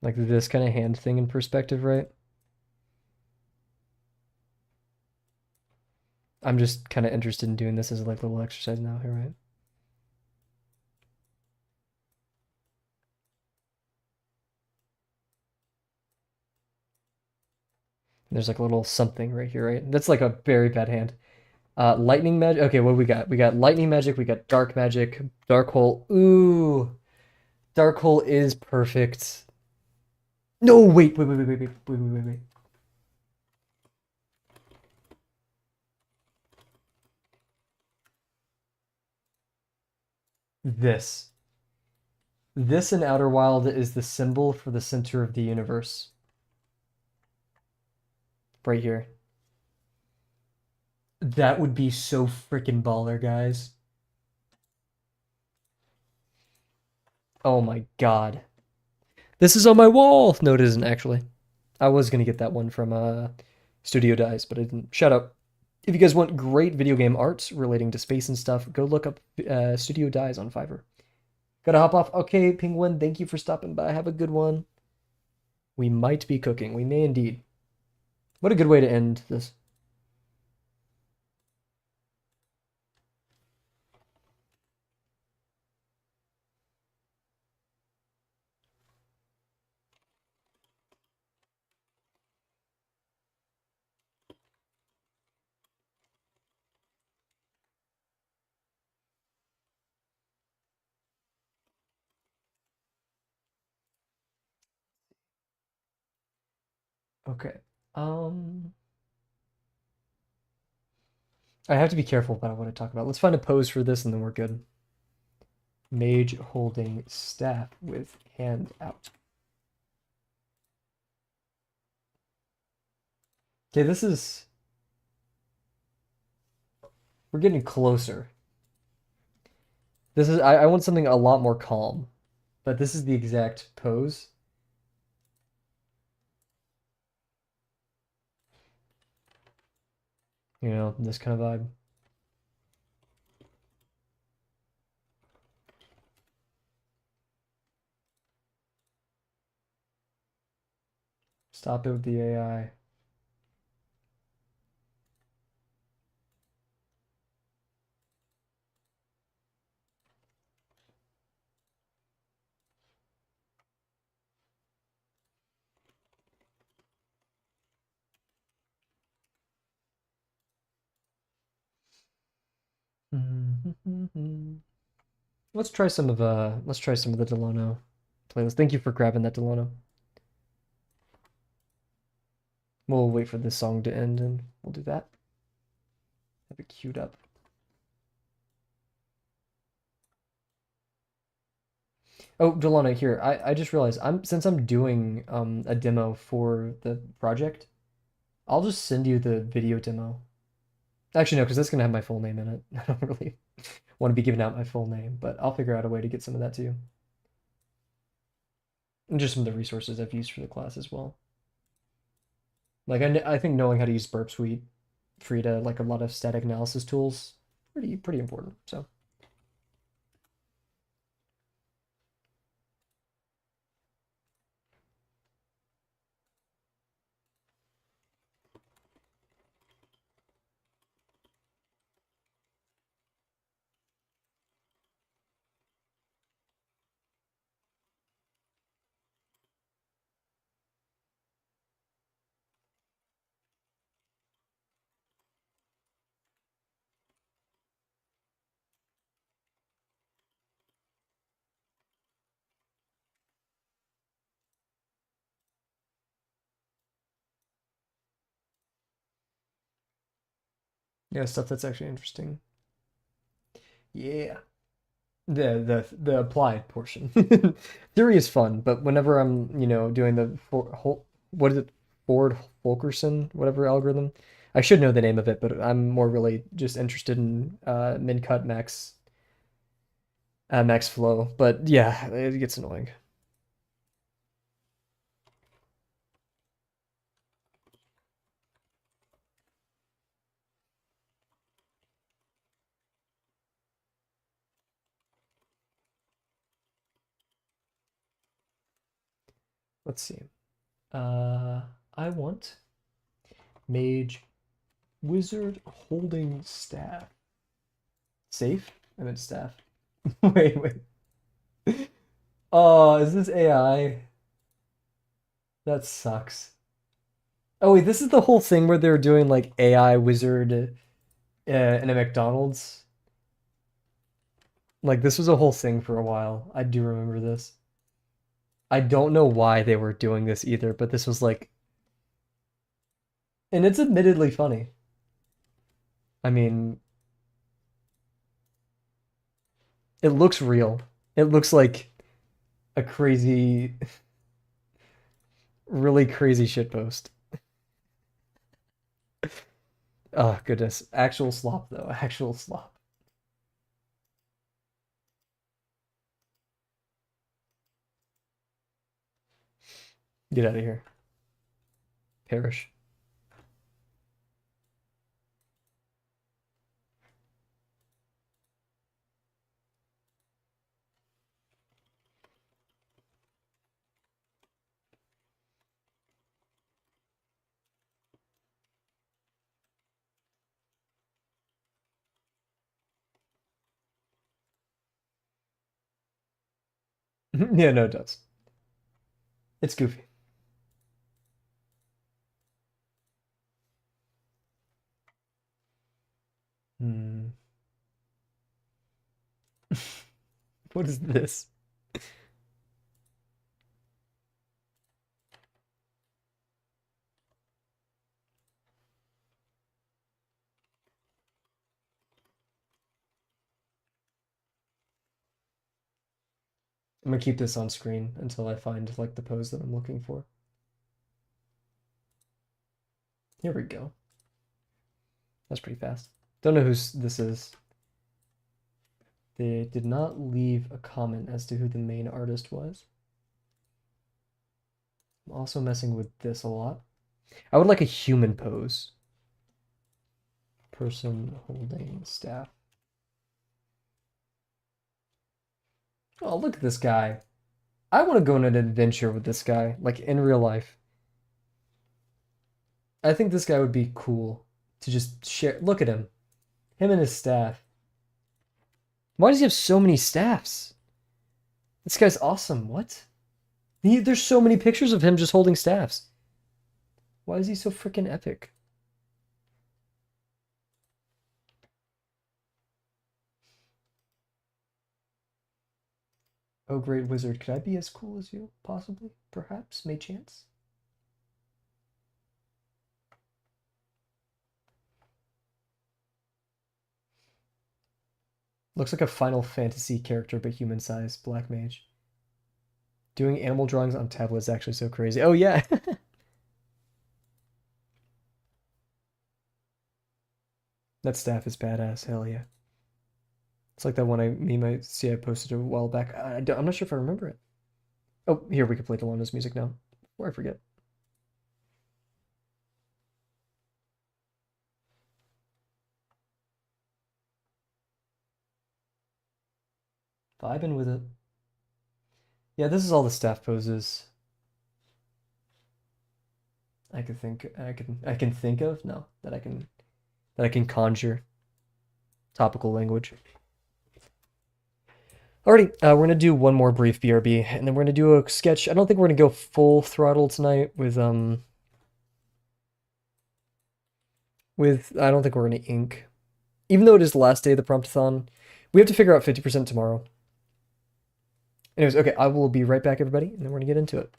Like this kind of hand thing in perspective, right? I'm just kind of interested in doing this as like a little exercise now here, right? There's like a little something right here, right? That's like a very bad hand. Lightning magic. Okay, what do we got? We got lightning magic. We got dark magic. Dark hole. Ooh, dark hole is perfect. No, wait. This. This in Outer Wild is the symbol for the center of the universe. Right here. That would be so freaking baller, guys. Oh my god. This is on my wall! No, it isn't actually. I was gonna get that one from Studio Dice, but I didn't. Shut up. If you guys want great video game art relating to space and stuff, go look up Studio Dice on Fiverr. Gotta hop off. Okay, Penguin, thank you for stopping by. Have a good one. We might be cooking. We may indeed. What a good way to end this. Okay. Um, I have to be careful about what I talk about. Let's find a pose for this and then we're good. Mage holding staff with hand out. Okay, this is... We're getting closer. This is... I want something a lot more calm. But this is the exact pose. You know, this kind of vibe. Stop it with the AI. Let's try some of the Delano playlist. Thank you for grabbing that, Delano. We'll wait for this song to end and we'll do that. Have it queued up. Oh, Delana, here. I just realized since I'm doing a demo for the project, I'll just send you the video demo. Actually, no, because that's gonna have my full name in it. I don't really want to be giving out my full name, but I'll figure out a way to get some of that too. And just some of the resources I've used for the class as well. Like I think knowing how to use Burp Suite free to like a lot of static analysis tools, pretty important. So yeah, stuff that's actually interesting. Yeah. The applied portion. Theory is fun, but whenever I'm, doing the what is it, Ford Fulkerson, whatever algorithm, I should know the name of it, but I'm more really just interested in min cut max flow. But yeah, it gets annoying. Let's see. Uh, I want mage wizard holding staff. Safe? I meant staff. Wait. Oh, is this AI? That sucks. Oh wait, this is the whole thing where they were doing like AI wizard in a McDonald's. Like this was a whole thing for a while. I do remember this. I don't know why they were doing this either, but this was like, and it's admittedly funny. I mean, it looks real. It looks like a crazy, really crazy shitpost. Oh goodness, actual slop though, actual slop. Get out of here, perish. Yeah, no, it does. It's goofy. Hmm. What is this? I'm gonna keep this on screen until I find like the pose that I'm looking for. Here we go. That's pretty fast. Don't know who this is. They did not leave a comment as to who the main artist was. I'm also messing with this a lot. I would like a human pose. Person holding staff. Oh, look at this guy. I want to go on an adventure with this guy, like in real life. I think this guy would be cool to just share. Look at him. Him and his staff. Why does he have so many staffs? This guy's awesome. What? There's so many pictures of him just holding staffs. Why is he so freaking epic? Oh, great wizard. Could I be as cool as you? Possibly? Perhaps? May chance? Looks like a Final Fantasy character, but human-sized black mage. Doing animal drawings on tablet is actually so crazy. Oh yeah. That staff is badass. Hell yeah. It's like that one I posted a while back. I'm not sure if I remember it. Oh, here we can play Delano's music now. Before I forget. Vibing with it. Yeah, this is all the staff poses I can think of. No, that I can conjure. Topical language. Alrighty, we're gonna do one more brief BRB, and then we're gonna do a sketch. I don't think we're gonna go full throttle tonight with I don't think we're gonna ink. Even though it is the last day of the Promptathon, we have to figure out 50% tomorrow. Anyways, okay, I will be right back, everybody, and then we're gonna get into it.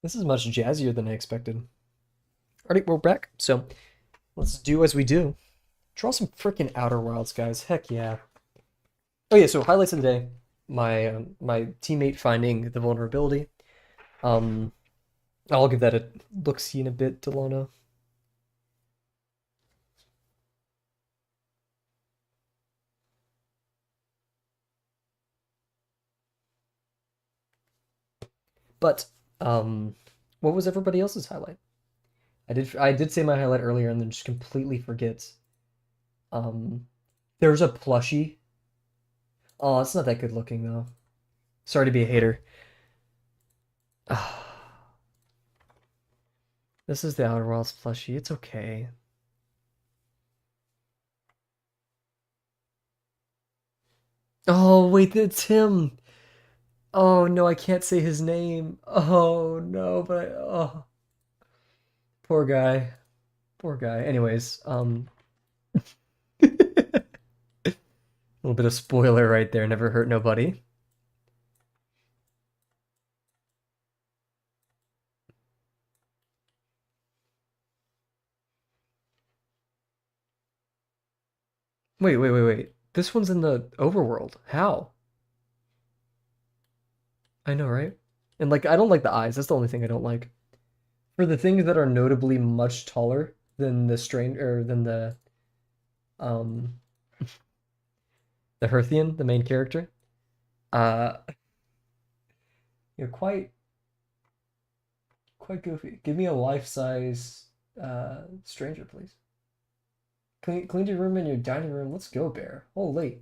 This is much jazzier than I expected. Alright, we're back. So let's do as we do. Draw some freaking Outer Wilds, guys. Heck yeah. Oh yeah, so highlights of the day. My teammate finding the vulnerability. Um, I'll give that a look-see in a bit, Delano. But what was everybody else's highlight? I did say my highlight earlier and then just completely forget. Um, there's a plushie. Oh, it's not that good looking though. Sorry to be a hater. This is the Outer Worlds plushie. It's okay. Oh, wait, it's him. Oh no, I can't say his name. Oh no, oh, poor guy. Poor guy. Anyways, a little bit of spoiler right there. Never hurt nobody. Wait. This one's in the overworld. How? I know, right? And like, I don't like the eyes. That's the only thing I don't like. For the things that are notably much taller than the stranger, than um the Herthian, the main character, uh, you're quite goofy. Give me a life-size stranger, please. Clean your room and your dining room. Let's go, Bear. Holy.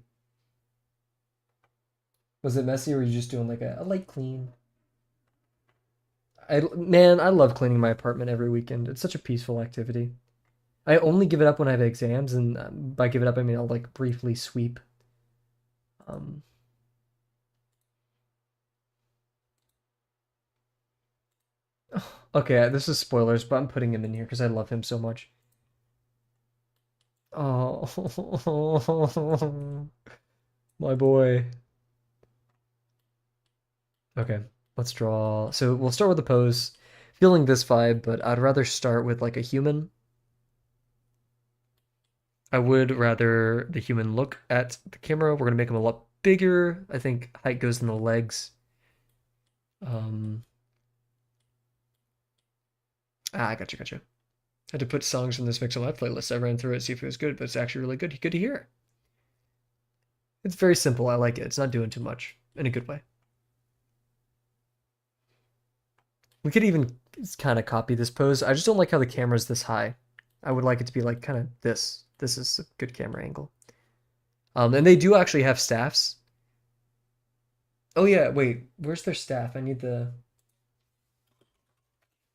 Was it messy or were you just doing like a light clean? Man, I love cleaning my apartment every weekend. It's such a peaceful activity. I only give it up when I have exams, and by give it up, I mean I'll like briefly sweep. Um, okay, this is spoilers, but I'm putting him in here because I love him so much. Oh, my boy. Okay, let's draw. So we'll start with the pose. Feeling this vibe, but I'd rather start with like a human. I would rather the human look at the camera. We're gonna make him a lot bigger. I think height goes in the legs. Um, I gotcha. Had to put songs from this Mix a Lot playlist. I ran through it, see if it was good, but it's actually really good. Good to hear. It's very simple. I like it. It's not doing too much in a good way. We could even kind of copy this pose. I just don't like how the camera's this high. I would like it to be like kind of this. This is a good camera angle. And they do actually have staffs. Oh yeah, wait, where's their staff? I need the...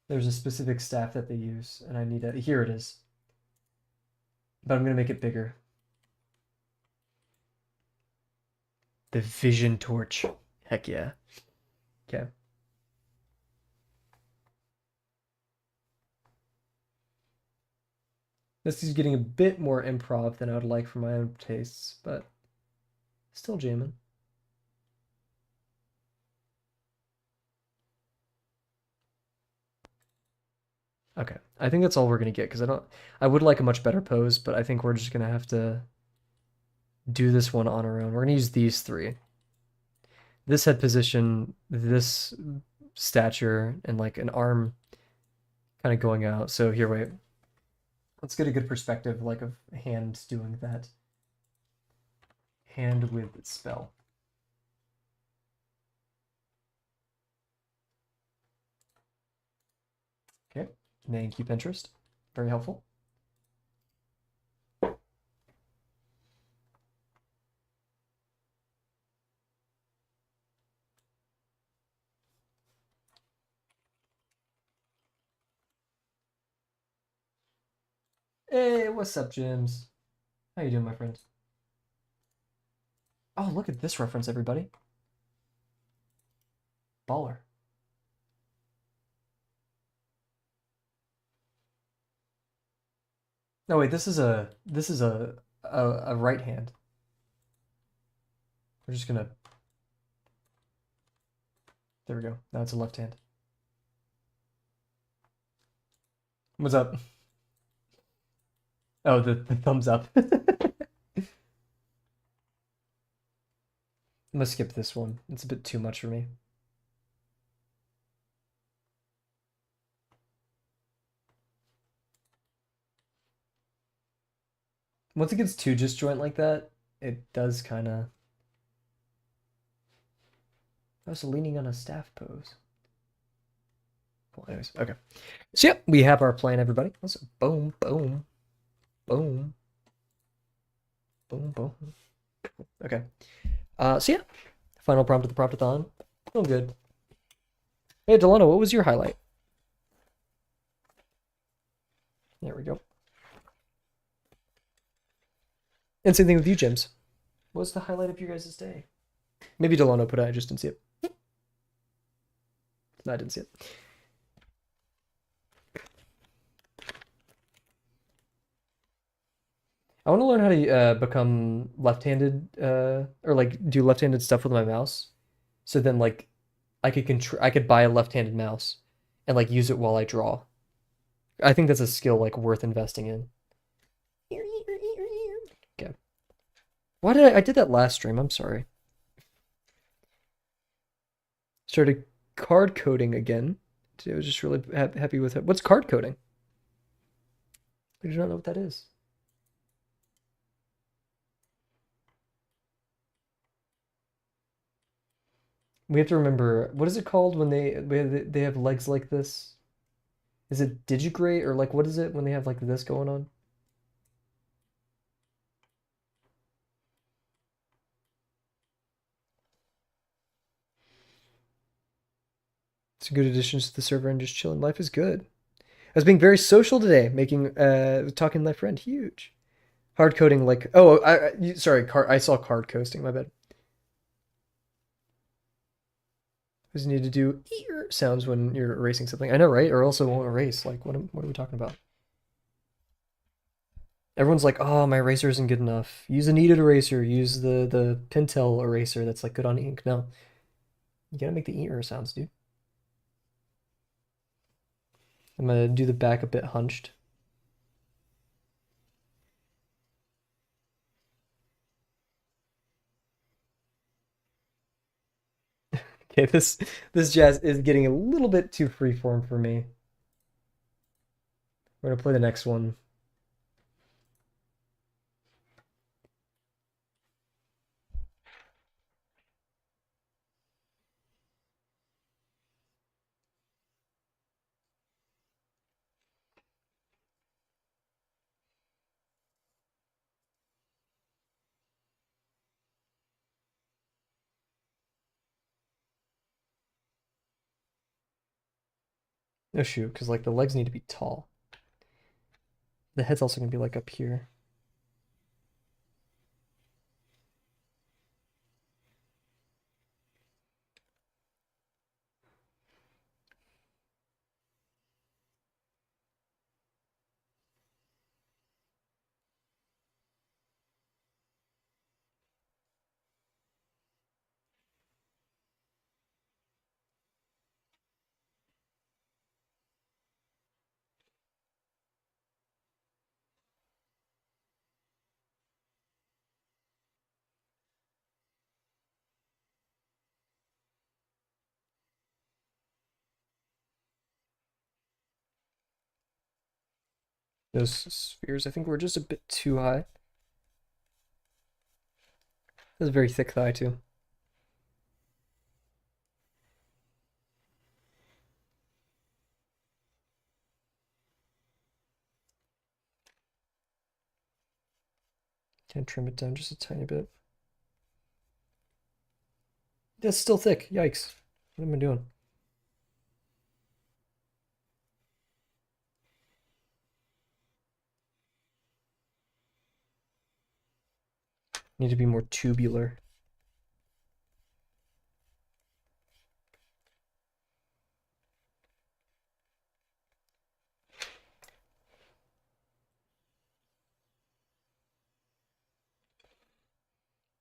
There's a specific staff that they use, and I need a... Here it is. But I'm gonna make it bigger. The vision torch. Heck yeah. Okay. This is getting a bit more improv than I would like for my own tastes, but still jamming. Okay, I think that's all we're gonna get because I would like a much better pose, but I think we're just gonna have to do this one on our own. We're gonna use these three. This head position, this stature, and like an arm kind of going out. So here, wait. Let's get a good perspective, like of hand doing that. Hand with spell. Okay, thank you, Pinterest. Very helpful. Hey, what's up, Jims? How you doing, my friend? Oh, look at this reference, everybody. Baller. No, wait, this is a right hand. We're just gonna... There we go. Now it's a left hand. What's up? Oh, the thumbs up. I'm gonna skip this one. It's a bit too much for me. Once it gets too disjoint like that, it does kind of... I was leaning on a staff pose. Cool, anyways, okay. So yeah, we have our plan, everybody. Let's boom, boom, boom, boom, boom. Okay. So yeah, final prompt of the Promptathon. Oh, good. Hey, Delano, what was your highlight? There we go. And same thing with you, Jims. What was the highlight of your guys' day? Maybe Delano put it, I just didn't see it. No, I didn't see it. I want to learn how to become left-handed, or like do left-handed stuff with my mouse. So then like I could buy a left-handed mouse and like use it while I draw. I think that's a skill like worth investing in. Okay. Why did I did that last stream? I'm sorry. Started card coding again. I was just really happy with it. What's card coding? I do not know what that is. We have to remember, what is it called when they have legs like this? Is it digigrate or like what is it when they have like this going on? It's a good addition to the server and just chilling. Life is good. I was being very social today, making talking to my friend. Huge. Hard coding like sorry, I saw card coasting, my bad. Just need to do ear sounds when you're erasing something. I know, right? Or else it won't erase. Like what are we talking about? Everyone's like, oh, my eraser isn't good enough. Use a kneaded eraser. Use the Pentel eraser that's like good on ink. No, you gotta make the ear sounds, dude. I'm gonna do the back a bit hunched. Okay, this jazz is getting a little bit too freeform for me. We're gonna play the next one. Oh shoot, because like the legs need to be tall. The head's also gonna be like up here. Those spheres, I think, were just a bit too high. That's a very thick thigh too. Can trim it down just a tiny bit. That's still thick. Yikes. What am I doing? Need to be more tubular.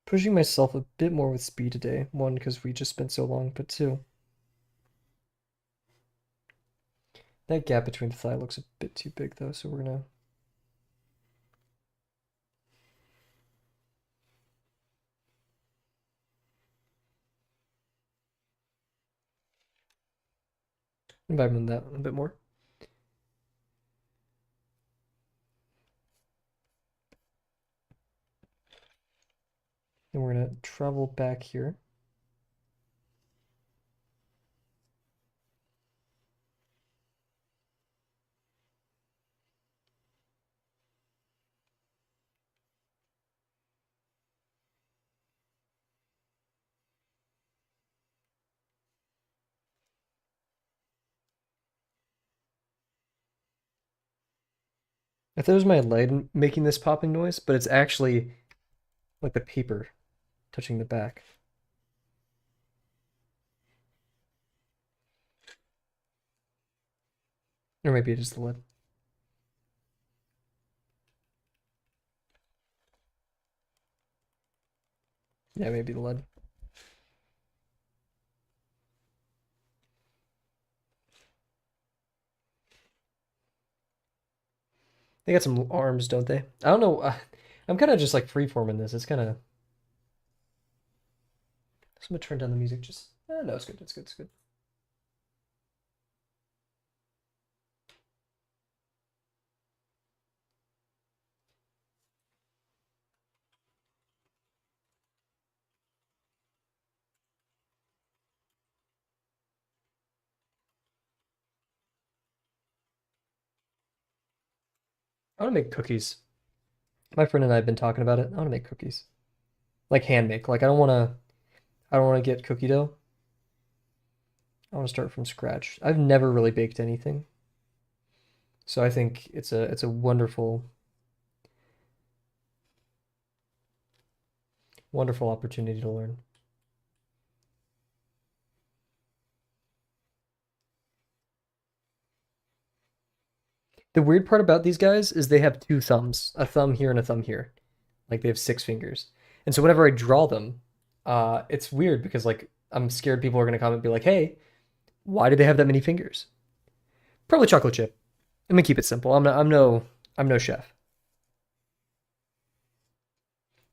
Pushing myself a bit more with speed today. One, because we just spent so long, but two, that gap between the thigh looks a bit too big though, so we're gonna invite that a bit more. And we're gonna travel back here. I thought it was my leg making this popping noise, but it's actually like the paper touching the back. Or maybe it is the lid. Yeah, maybe the lid. They got some arms, don't they? I don't know. I'm kind of just like freeforming this. It's kind of. I'm gonna turn down the music. Just. No, it's good. It's good. It's good. I want to make cookies. My friend and I have been talking about it. I want to make cookies, like hand make. Like I don't want to. I don't want to get cookie dough. I want to start from scratch. I've never really baked anything, so I think it's a wonderful opportunity to learn. The weird part about these guys is they have two thumbs, a thumb here and a thumb here. Like they have 6 fingers. And so whenever I draw them, it's weird because like I'm scared people are gonna comment and be like, "Hey, why do they have that many fingers?" Probably chocolate chip. I'm gonna keep it simple. I'm no chef.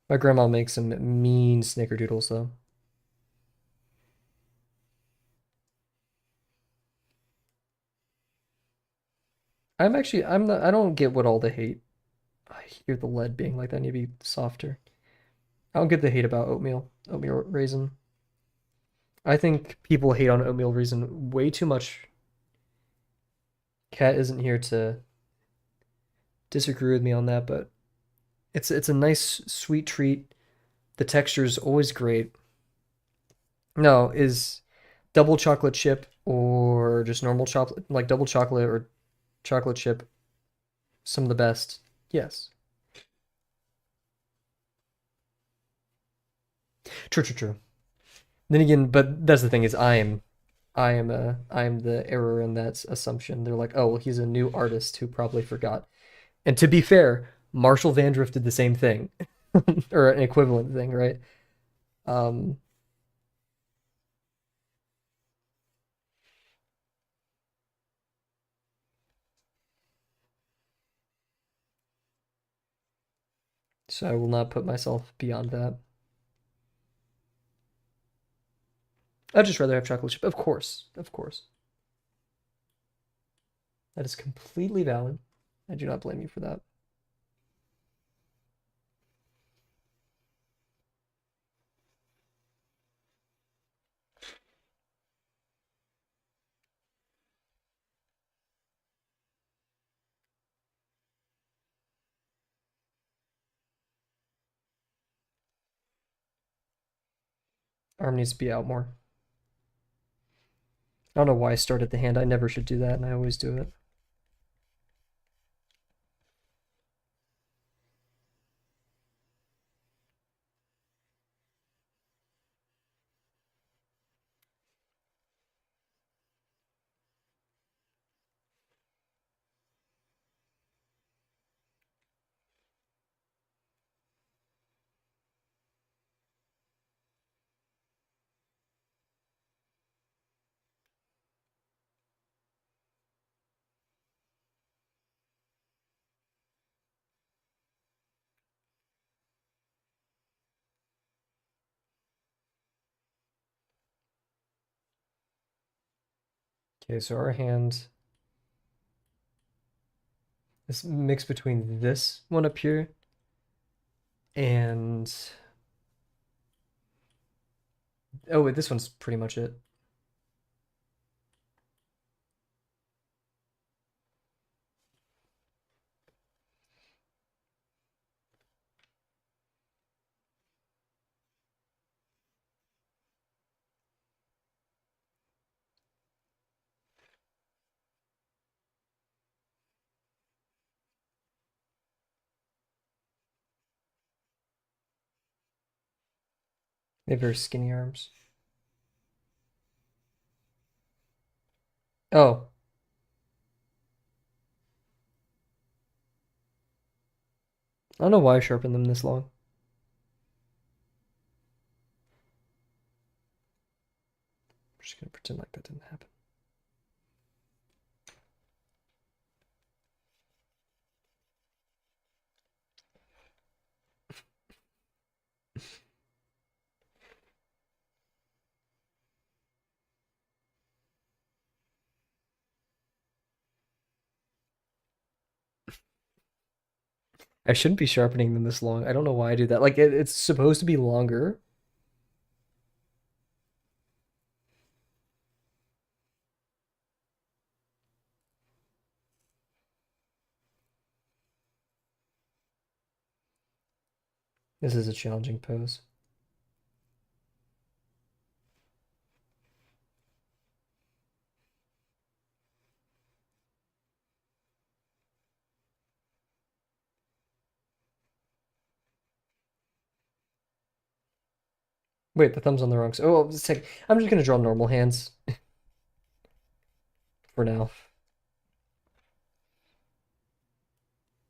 My grandma makes some mean snickerdoodles though. I don't get what all the hate. I hear the lead being like that need to be softer. I don't get the hate about oatmeal raisin. I think people hate on oatmeal raisin way too much. Kat isn't here to disagree with me on that, but it's a nice sweet treat. The texture is always great. No, is double chocolate chip or just normal chocolate, like double chocolate or chocolate chip, some of the best? Yes. True, true, true. Then again, but that's the thing is I am the error in that assumption. They're like, oh well, he's a new artist who probably forgot. And to be fair, Marshall Vandriff did the same thing, or an equivalent thing, right? Um, so I will not put myself beyond that. I'd just rather have chocolate chip, of course, of course. That is completely valid. I do not blame you for that. Arm needs to be out more. I don't know why I started the hand. I never should do that, and I always do it. Okay, so our hand is mixed between this one up here and oh wait, this one's pretty much it. They have very skinny arms. Oh, I don't know why I sharpened them this long. I'm just gonna pretend like that didn't happen. I shouldn't be sharpening them this long. I don't know why I do that. Like it's supposed to be longer. This is a challenging pose. Wait, the thumb's on the wrong side. Oh, just a second. I'm just gonna draw normal hands for now.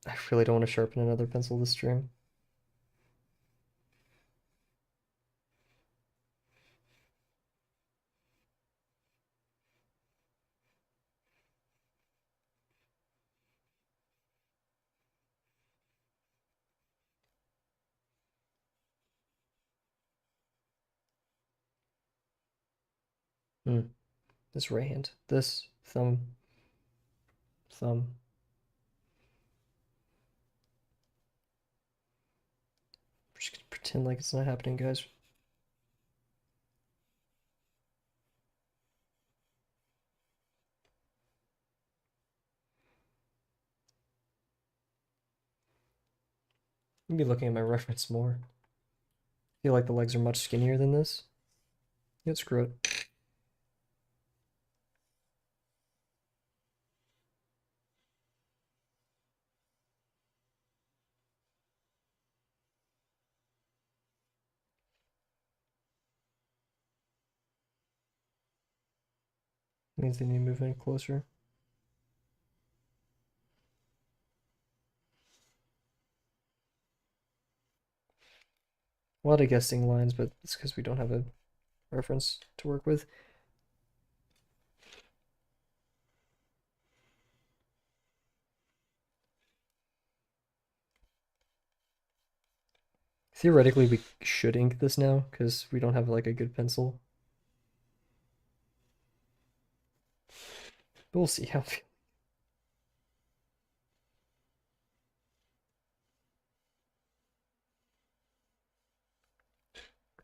I really don't want to sharpen another pencil this stream. Hmm. This right hand. This thumb. Thumb. pretend like it's not happening, guys. I'm be looking at my reference more. I feel like the legs are much skinnier than this. Yeah, screw it. Means they need to move in closer. A lot of guessing lines, but it's because we don't have a reference to work with. Theoretically, we should ink this now because we don't have like a good pencil. But we'll see how.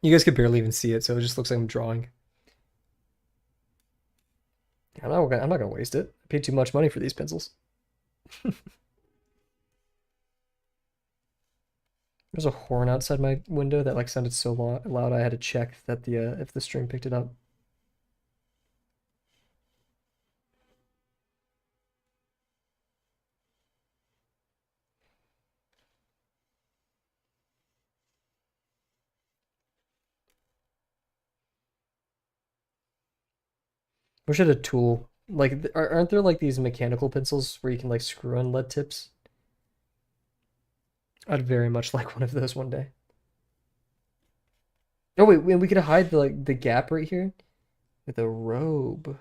You guys could barely even see it, so it just looks like I'm drawing. I'm not gonna waste it. I paid too much money for these pencils. There's a horn outside my window that like sounded so loud I had to check that the if the string picked it up. Wish I had a tool. Like, aren't there like these mechanical pencils where you can like screw on lead tips? I'd very much like one of those one day. Oh wait, we could hide the like the gap right here with a robe.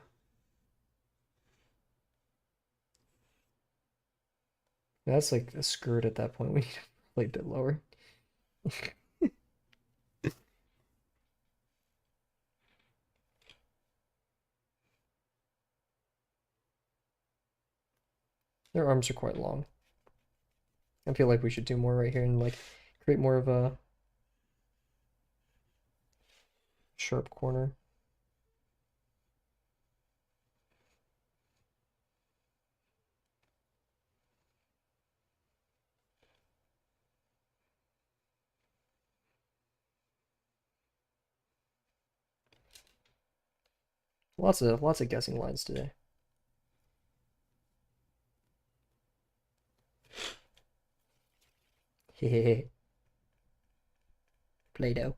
That's like a skirt at that point. We need to play a bit lower. Their arms are quite long. I feel like we should do more right here and like create more of a sharp corner. Lots of guessing lines today. Hehehe. Play-Doh.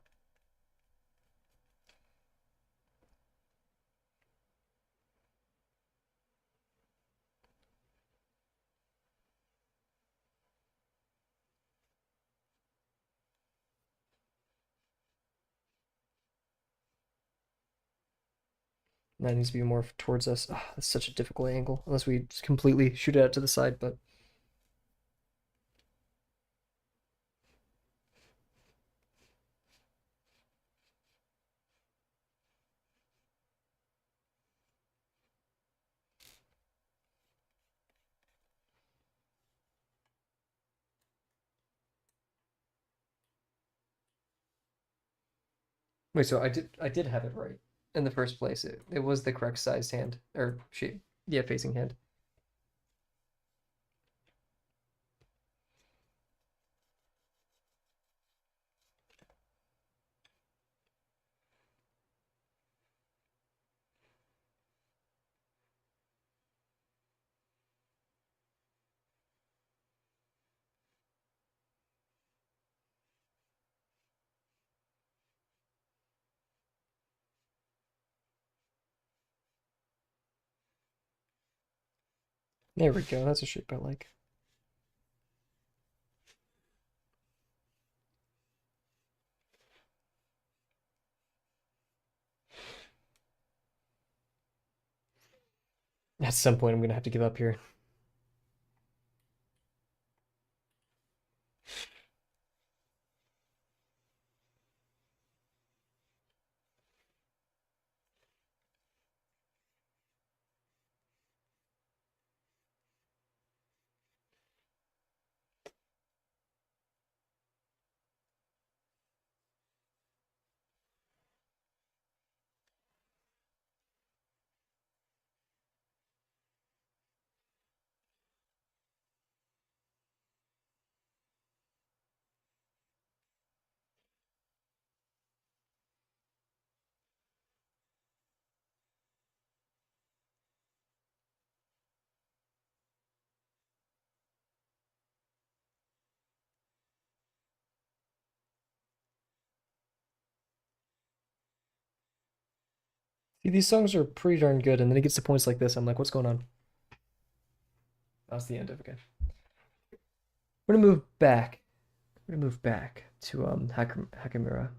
That needs to be more towards us. Oh, that's such a difficult angle, unless we just completely shoot it out to the side, but wait, so I did have it right in the first place. It was the correct sized hand or shape. Yeah, facing hand. There we go. That's a shape I like. At some point, I'm gonna have to give up here. See, these songs are pretty darn good, and then it gets to points like this. I'm like, what's going on? That's the end of it. Okay. We're gonna move back. We're gonna move back to Hakamura.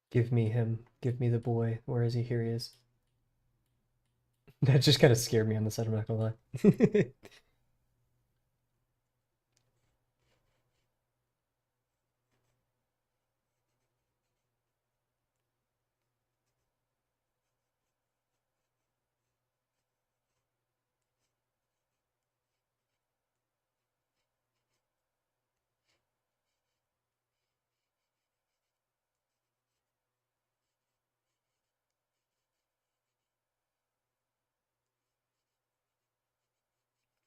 Give me him. Give me the boy. Where is he? Here he is. That just kind of scared me on the side, I'm not gonna lie.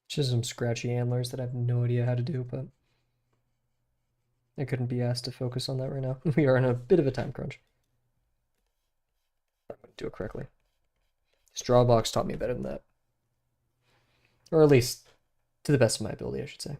Just some scratchy antlers that I have no idea how to do, but I couldn't be asked to focus on that right now. We are in a bit of a time crunch. I'm gonna do it correctly. Drawabox taught me better than that. Or at least to the best of my ability, I should say.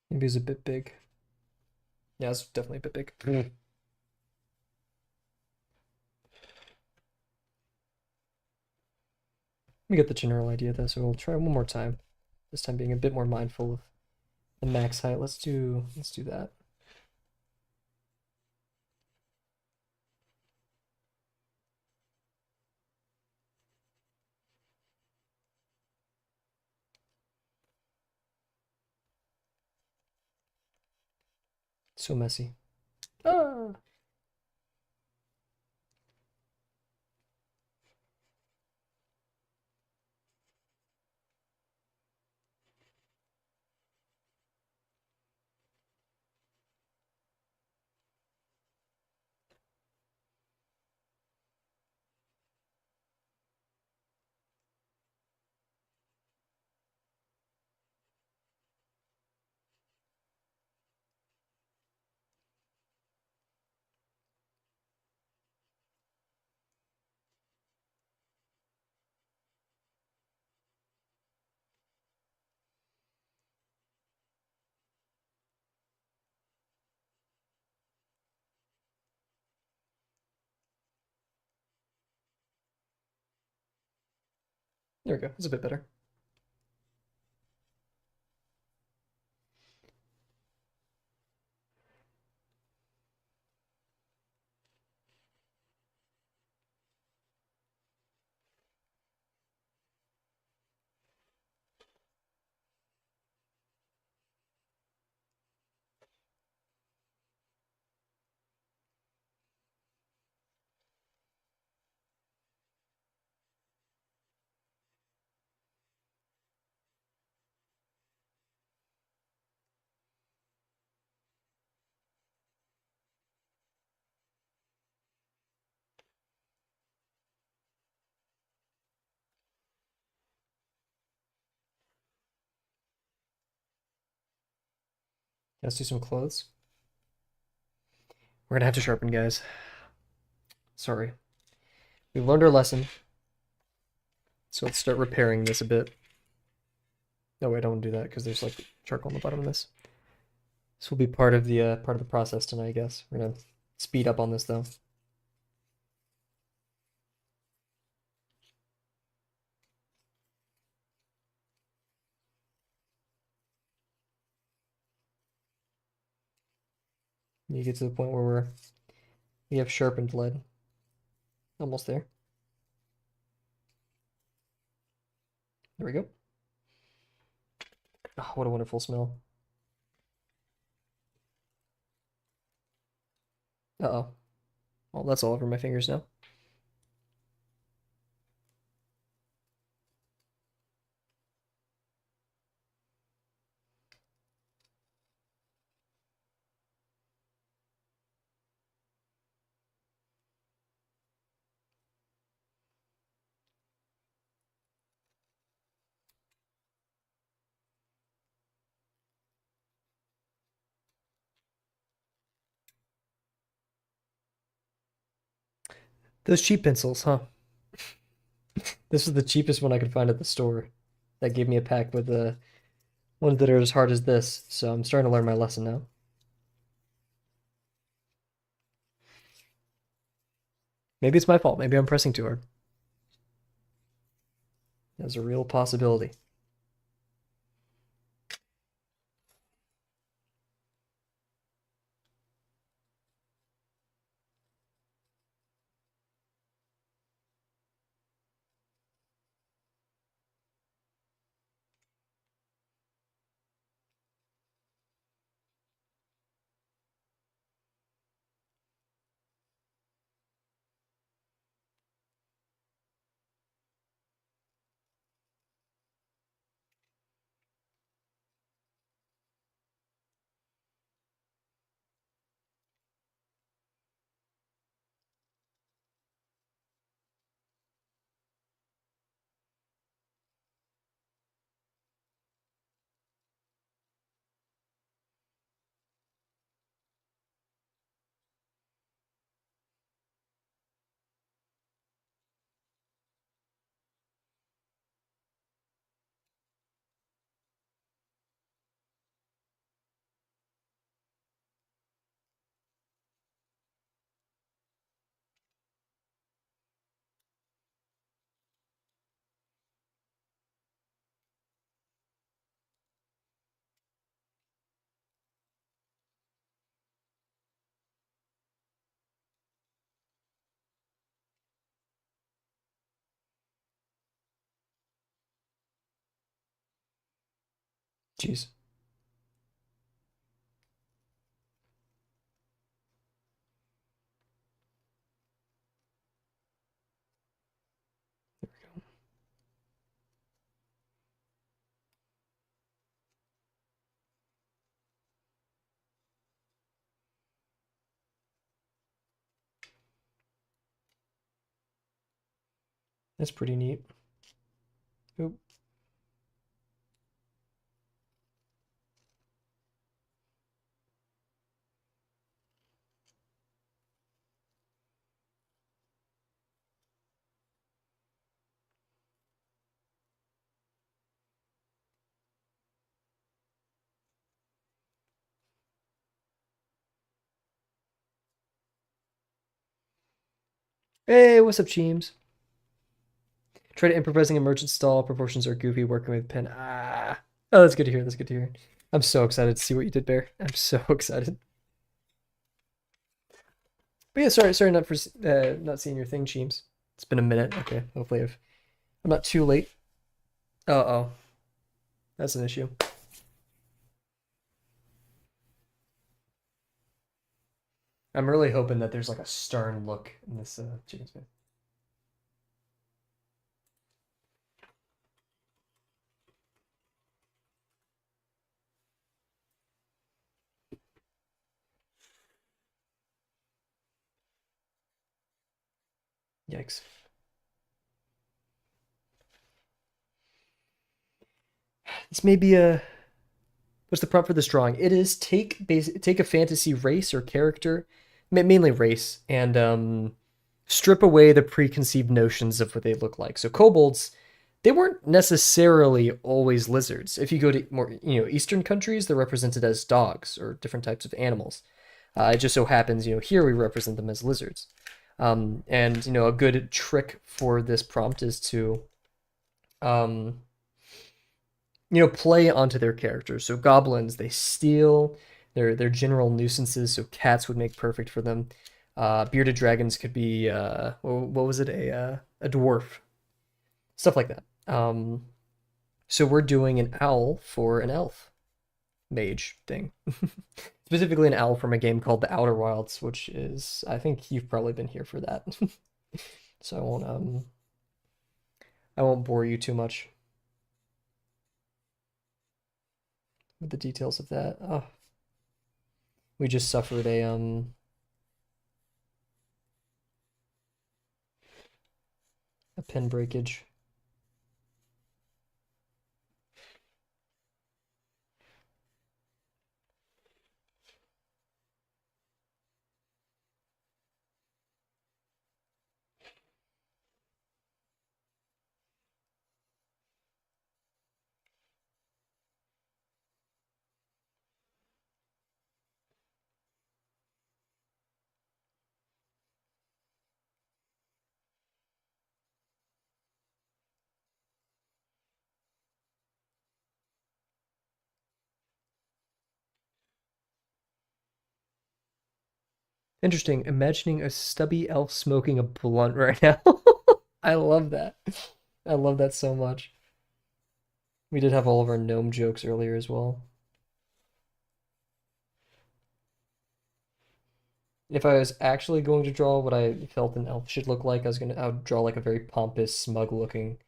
Maybe it's a bit big. Yeah, it's definitely a bit big. Let me get the general idea of this, so we'll try one more time. This time being a bit more mindful of the max height. Let's do that. So messy. Ah! There we go. It's a bit better. Let's do some clothes. We're gonna have to sharpen, guys. Sorry. We learned our lesson. So let's start repairing this a bit. No, wait, I don't do that because there's like charcoal on the bottom of this. This will be part of the process tonight, I guess. We're gonna speed up on this though. You get to the point where we have sharpened lead. Almost there. There we go. Oh, what a wonderful smell. Uh-oh. Well, that's all over my fingers now. Those cheap pencils, huh? This is the cheapest one I could find at the store. That gave me a pack with ones that are as hard as this, so I'm starting to learn my lesson now. Maybe it's my fault. Maybe I'm pressing too hard. That's a real possibility. Jeez. That's pretty neat. Oop. Hey, what's up, Cheems? Try to improvising a merchant stall. Proportions are goofy. Working with pen. Ah. Oh, that's good to hear. That's good to hear. I'm so excited to see what you did, Bear. I'm so excited. But yeah, sorry not for not seeing your thing, Cheems. It's been a minute. Okay, hopefully I'm not too late. Oh, that's an issue. I'm really hoping that there's like a stern look in this chicken spin. Yikes. This may be a What's the prompt for this drawing? It is take a fantasy race or character, mainly race, and strip away the preconceived notions of what they look like. So kobolds, they weren't necessarily always lizards. If you go to more, Eastern countries, they're represented as dogs or different types of animals. It just so happens, here we represent them as lizards. And a good trick for this prompt is to um, play onto their characters. So goblins, they steal. They're general nuisances. So cats would make perfect for them. Bearded dragons could be what was it, a dwarf, stuff like that. So we're doing an owl for an elf mage thing. Specifically an owl from a game called The Outer Wilds, which is, I think you've probably been here for that. So I won't bore you too much with the details of that. Oh, we just suffered a pin breakage. Interesting. Imagining a stubby elf smoking a blunt right now. I love that. I love that so much. We did have all of our gnome jokes earlier as well. If I was actually going to draw what I felt an elf should look like, I would draw like a very pompous, smug-looking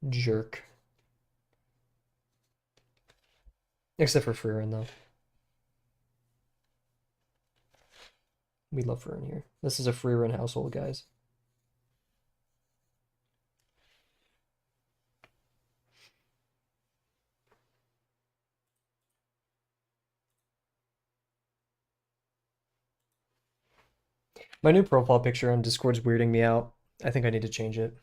jerk. Except for Frieren, though. We love Frieren here. This is a Frieren household, guys. My new profile picture on Discord's weirding me out. I think I need to change it.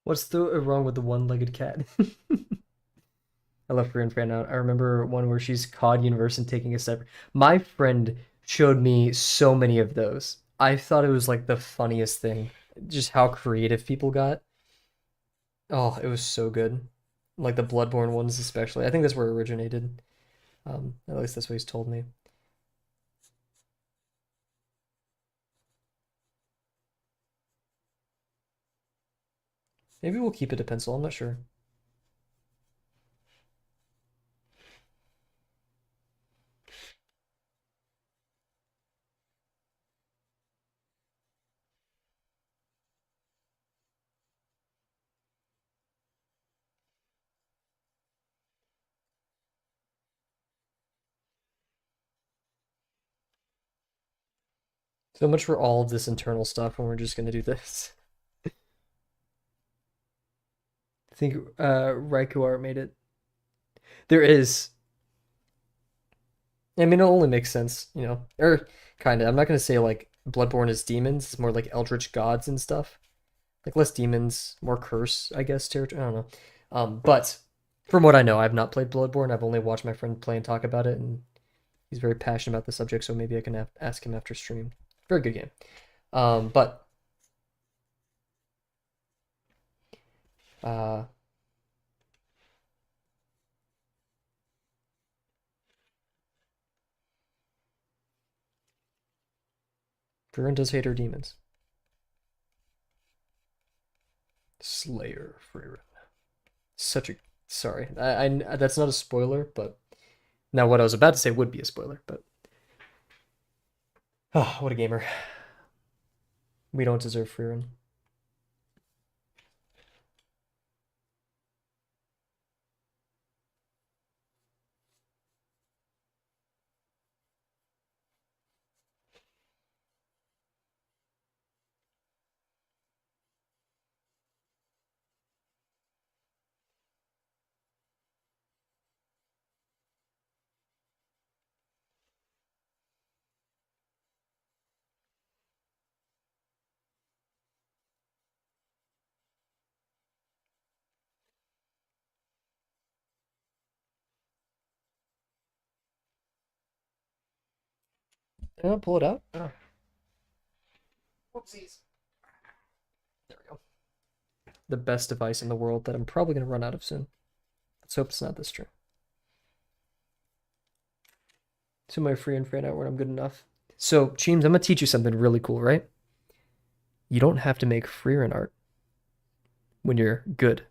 What's the wrong with the one-legged cat? I love Frieren fan out. I remember one where she's COD Universe and taking a step. My friend showed me so many of those. I thought it was like the funniest thing. Just how creative people got. Oh, it was so good. Like the Bloodborne ones especially. I think that's where it originated. At least that's what he's told me. Maybe we'll keep it a pencil, I'm not sure. So much for all of this internal stuff when we're just gonna do this. I think Raikuar made it. There is. I mean, it only makes sense, or kind of. I'm not gonna say like Bloodborne is demons. It's more like eldritch gods and stuff. Like less demons, more curse, I guess, territory. I don't know. But from what I know, I've not played Bloodborne. I've only watched my friend play and talk about it, and he's very passionate about the subject, so maybe I can ask him after stream. Very good game. But uh, Frieren does hate her demons. Slayer Frieren. Such a sorry. I that's not a spoiler, but now what I was about to say would be a spoiler. But oh, what a gamer. We don't deserve Frieren. Did I pull it out? Oh. Whoopsies. There we go. The best device in the world that I'm probably gonna run out of soon. Let's hope it's not this true. So my free and fan out when I'm good enough. So, Cheems, I'm gonna teach you something really cool, right? You don't have to make Frieren art when you're good.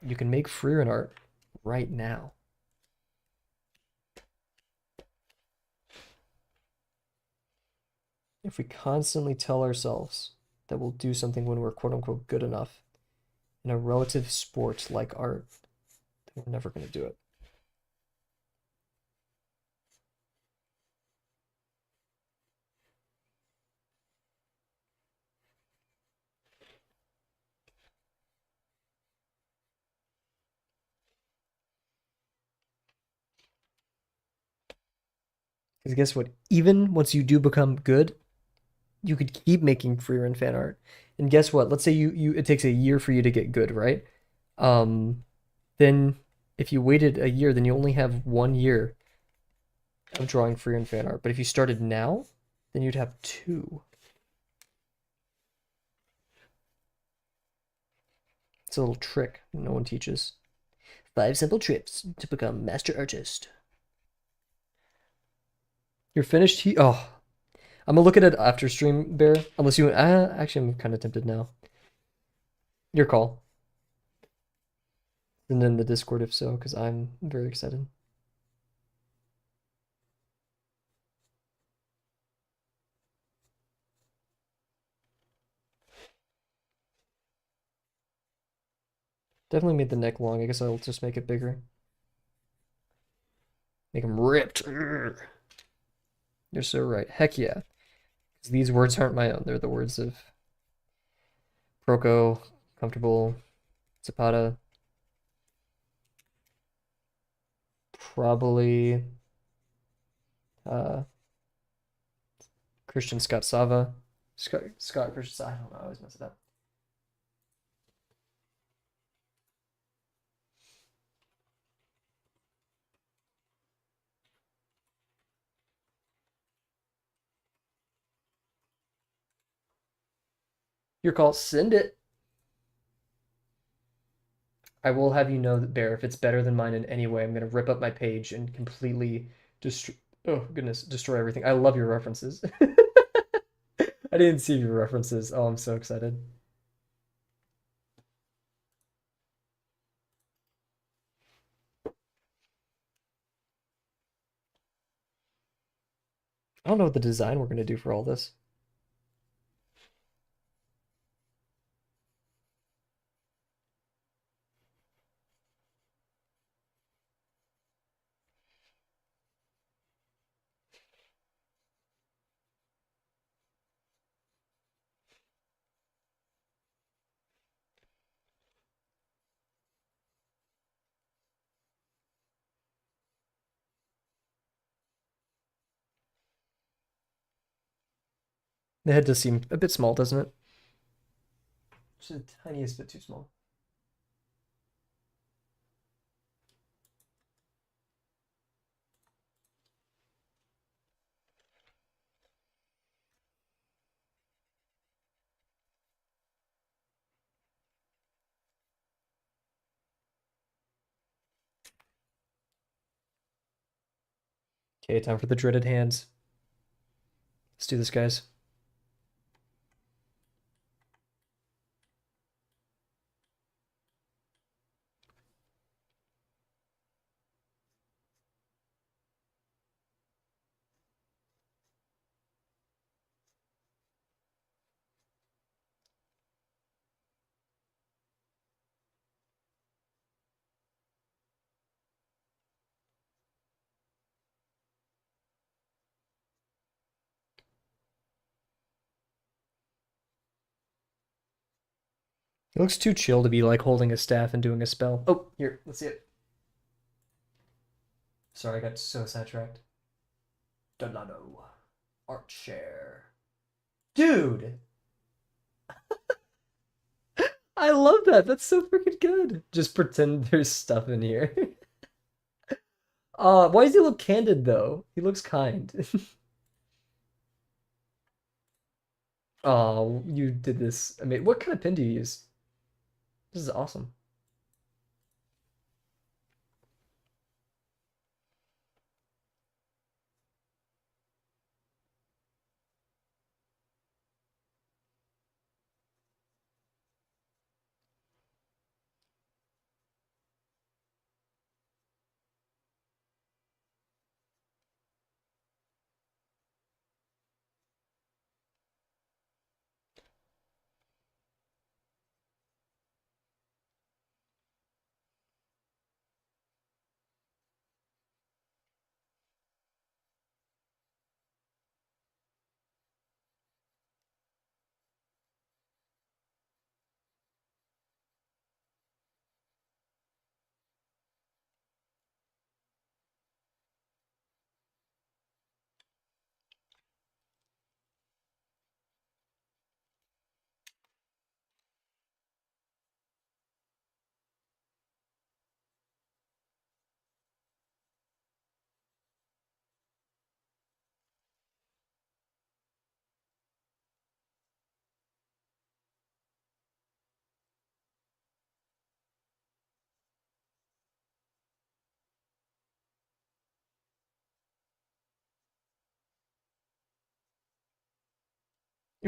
You can make Frieren art right now. If we constantly tell ourselves that we'll do something when we're quote unquote good enough in a relative sport like art, then we're never gonna do it. Because guess what? Even once you do become good, you could keep making Frieren fan art. And guess what? Let's say you it takes a year for you to get good, right? Um, then if you waited a year, then you only have 1 year of drawing Frieren fan art. But if you started now, then you'd have 2. It's a little trick no one teaches. 5 simple tips to become master artist. You're finished. Oh, I'm gonna look at it after stream, Bear. Unless you, actually, I'm kind of tempted now. Your call. And then the Discord if so, because I'm very excited. Definitely made the neck long. I guess I'll just make it bigger. Make him ripped. You're so right. Heck yeah. These words aren't my own. They're the words of Proco, Comfortable, Zapata, probably uh, Christian Scott Sava. Scott Christian Sava. I don't know. I always mess it up. Your call. Send it. I will have you know that, Bear, if it's better than mine in any way, I'm going to rip up my page and completely destroy. Oh, goodness. Destroy everything. I love your references. I didn't see your references. Oh, I'm so excited. I don't know what the design we're going to do for all this. The head does seem a bit small, doesn't it? Just the tiniest bit too small. Okay, time for the dreaded hands. Let's do this, guys. It looks too chill to be like holding a staff and doing a spell. Oh, here, let's see it. Sorry, I got so sidetracked. Delano. Art share. Dude! I love that. That's so freaking good. Just pretend there's stuff in here. Why does he look candid though? He looks kind. Oh, you did this. I mean, what kind of pen do you use? This is awesome.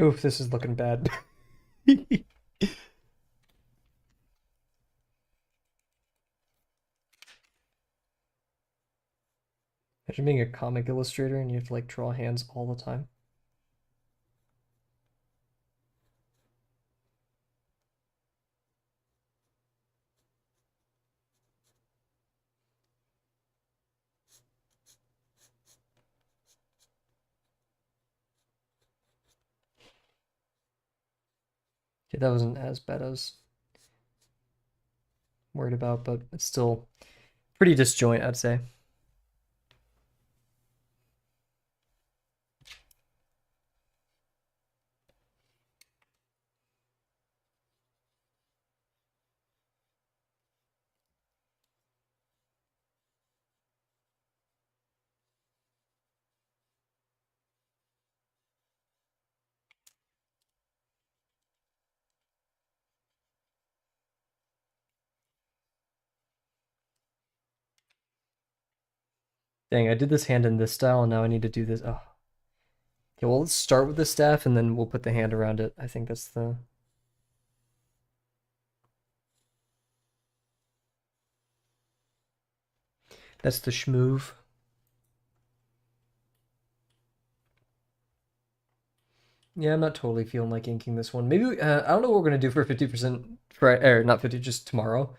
Oof, this is looking bad. Imagine being a comic illustrator and you have to like draw hands all the time. Okay, that wasn't as bad as worried about, but it's still pretty disjoint, I'd say. Dang, I did this hand in this style, and now I need to do this. Oh. Okay, well, let's start with the staff, and then we'll put the hand around it. I think that's the... That's the schmoove. Yeah, I'm not totally feeling like inking this one. Maybe, I don't know what we're going to do for 50% Friday, or not 50, just tomorrow.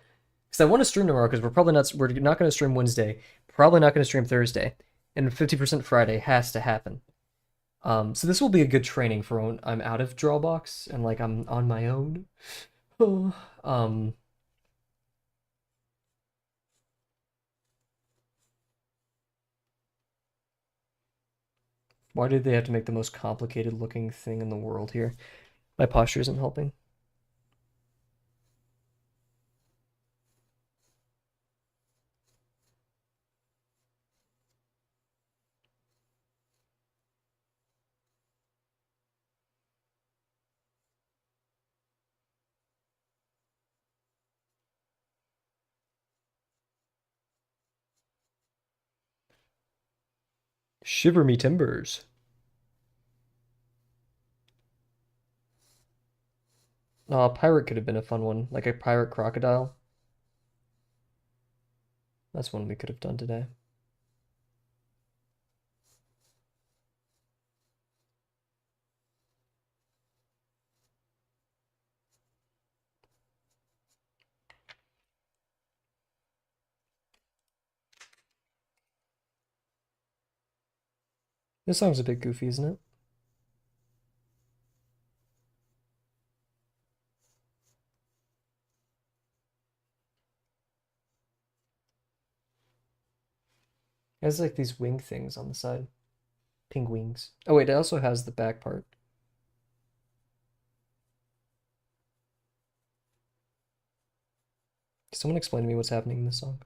Because I want to stream tomorrow, because we're not going to stream Wednesday, probably not going to stream Thursday, and 50% Friday has to happen. So this will be a good training for when I'm out of Drawabox, and like I'm on my own. um, Why did they have to make the most complicated looking thing in the world here? My posture isn't helping. Shiver me timbers. Oh, pirate could have been a fun one, like a pirate crocodile. That's one we could have done today. This song's a bit goofy, isn't it? It has like these wing things on the side. Pink wings. Oh wait, it also has the back part. Can someone explain to me what's happening in this song?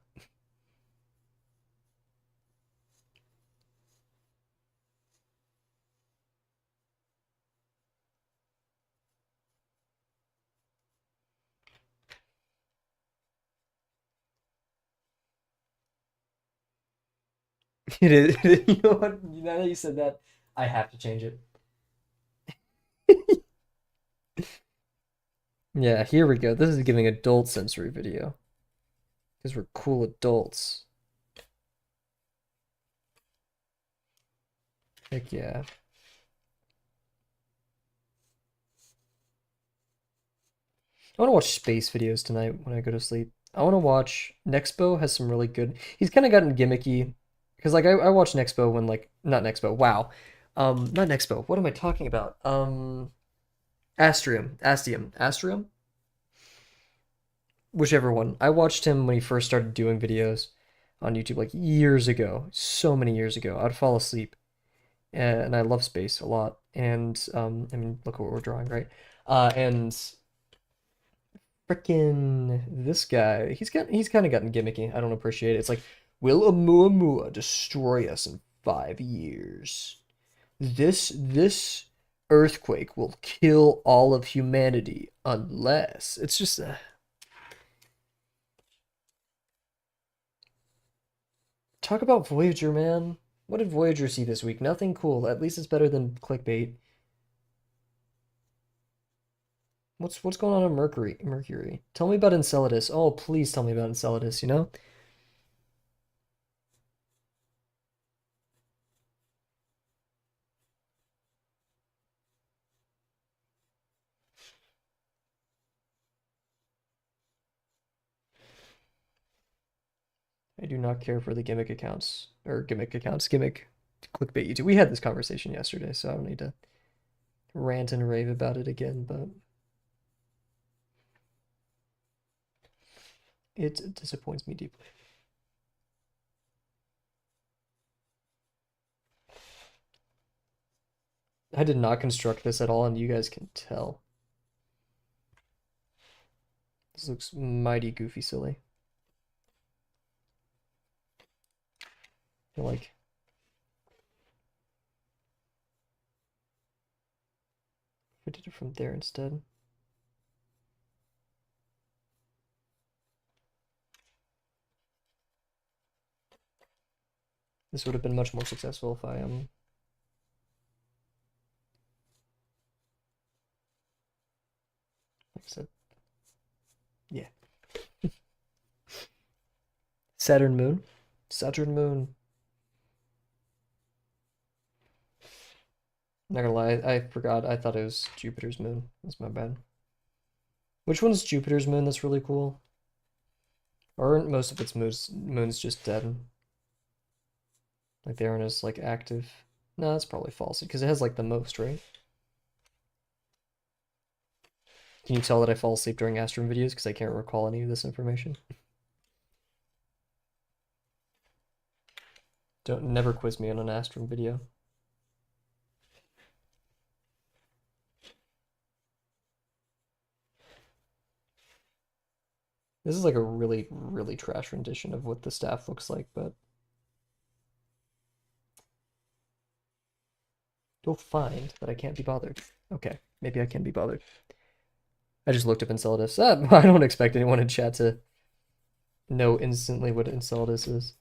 It is. You know what? Now that you said that, I have to change it. Yeah, here we go. This is giving adult sensory video. Because we're cool adults. Heck yeah. I want to watch space videos tonight when I go to sleep. I want to watch Nexpo has some really good. He's kind of gotten gimmicky because like I watch Nexpo when like not Nexpo. Wow. Not Nexpo. What am I talking about? Astrium, whichever one. I watched him when he first started doing videos on YouTube like years ago, so many years ago. I'd fall asleep, and I love space a lot. And I mean, look at what we're drawing, right? And frickin' this guy, he's kind of gotten gimmicky. I don't appreciate it. It's like, will Oumuamua destroy us in 5 years? This earthquake will kill all of humanity unless it's just talk about Voyager, man. What did Voyager see this week? Nothing cool. At least it's better than clickbait. What's going on in Mercury? Mercury. Tell me about Enceladus. Oh, please tell me about Enceladus, you know? I do not care for the gimmick accounts or gimmick clickbait YouTube. We had this conversation yesterday, so I don't need to rant and rave about it again, but it disappoints me deeply. I did not construct this at all, and you guys can tell. This looks mighty goofy silly. I feel like if I did it from there instead. This would have been much more successful if I like I said, yeah. Saturn moon. Saturn moon. Not gonna lie, I forgot. I thought it was Jupiter's moon. That's my bad. Which one's Jupiter's moon that's really cool? Or aren't most of its moons just dead? Like they aren't as like active. No, that's probably false because it has like the most, right? Can you tell that I fall asleep during Astrum videos because I can't recall any of this information? Don't never quiz me on an Astrum video. This is like a really, really trash rendition of what the staff looks like, but you'll find that I can't be bothered. Okay, maybe I can be bothered. I just looked up Enceladus. I don't expect anyone in chat to know instantly what Enceladus is.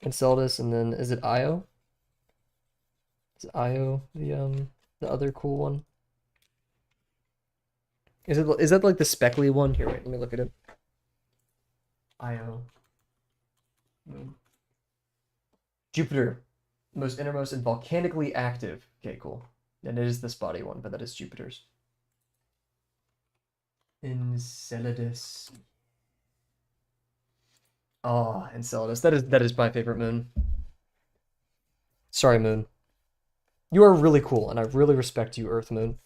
Enceladus, and then is it Io? Is Io the other cool one? Is that like the speckly one? Here, wait, let me look at it. Io. Moon. Jupiter, most innermost and volcanically active. Okay, cool. And it is the spotty one, but that is Jupiter's. Enceladus. Oh, Enceladus. That is my favorite moon. Sorry, Moon. You are really cool, and I really respect you, Earth Moon.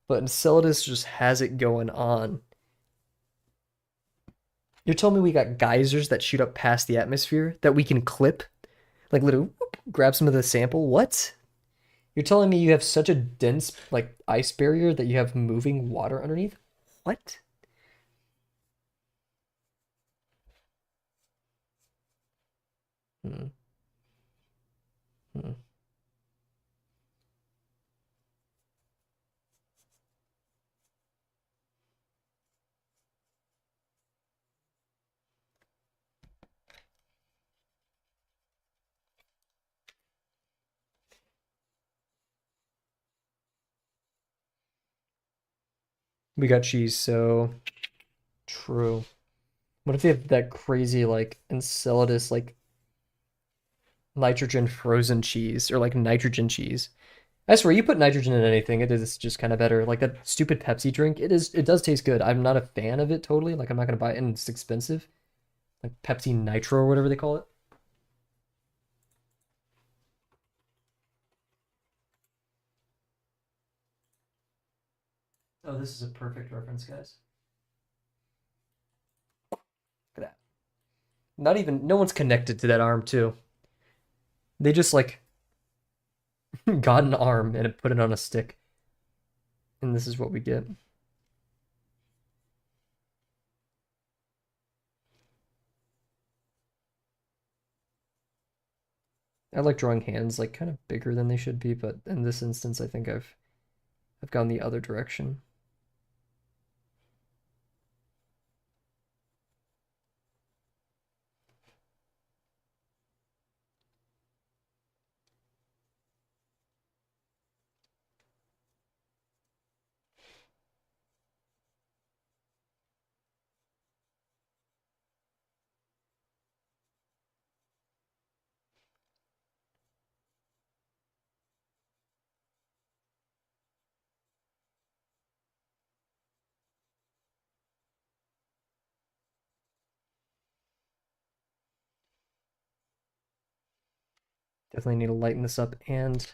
But Enceladus just has it going on. You're telling me we got geysers that shoot up past the atmosphere that we can clip? Like literally whoop, grab some of the sample? What? You're telling me you have such a dense like ice barrier that you have moving water underneath? What? Hmm. Hmm. We got cheese, so true. What if they have that crazy like Enceladus like nitrogen frozen cheese or like nitrogen cheese? I swear, you put nitrogen in anything, it is just kind of better. Like that stupid Pepsi drink, it does taste good. I'm not a fan of it totally. Like I'm not gonna buy it, and it's expensive. Like Pepsi Nitro or whatever they call it. Oh, this is a perfect reference, guys. Look at that. Not even no one's connected to that arm too. They just like got an arm and put it on a stick, and this is what we get. I like drawing hands like kind of bigger than they should be, but in this instance, I think I've gone the other direction. Definitely need to lighten this up and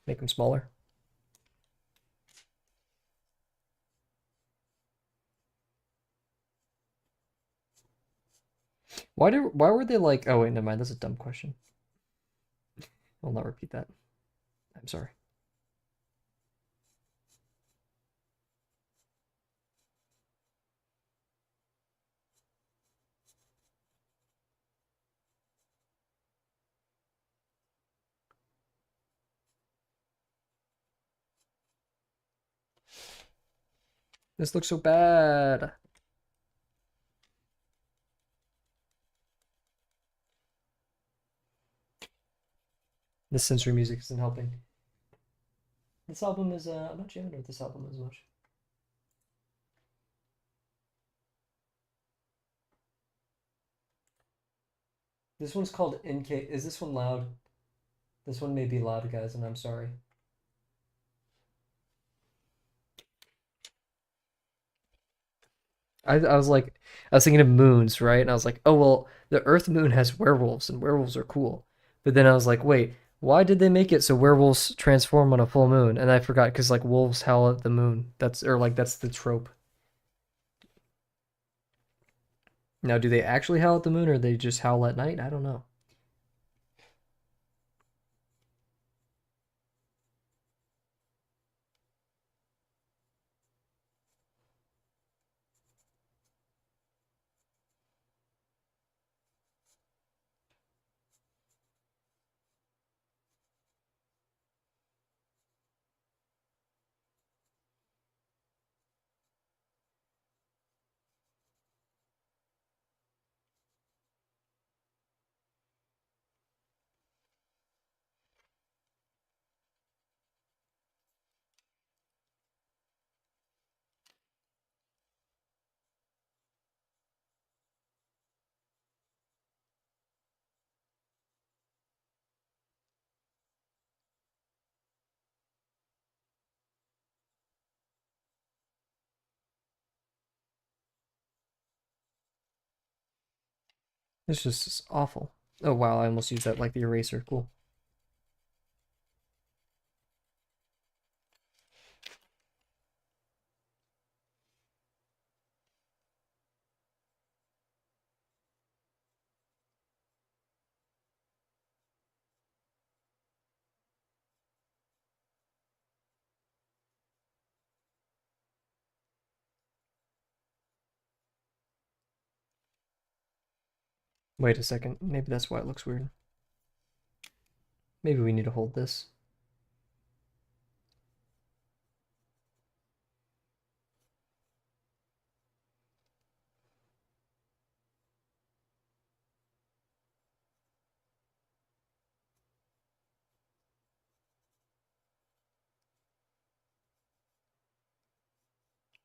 make them smaller. Why were they like, oh wait, never mind, that's a dumb question. I'll not repeat that. I'm sorry. This looks so bad. This sensory music isn't helping. This album is I'm not jamming with this album as much. This one's called NK. Is this one loud? This one may be loud, guys, and I'm sorry. I was like, I was thinking of moons, right? And I was like, oh well, the Earth moon has werewolves, and werewolves are cool. But then I was like, wait, why did they make it so werewolves transform on a full moon? And I forgot because like wolves howl at the moon. That's or like that's the trope. Now, do they actually howl at the moon, or they just howl at night? I don't know. It's just awful. Oh wow, I almost used that like the eraser. Cool. Wait a second. Maybe that's why it looks weird. Maybe we need to hold this.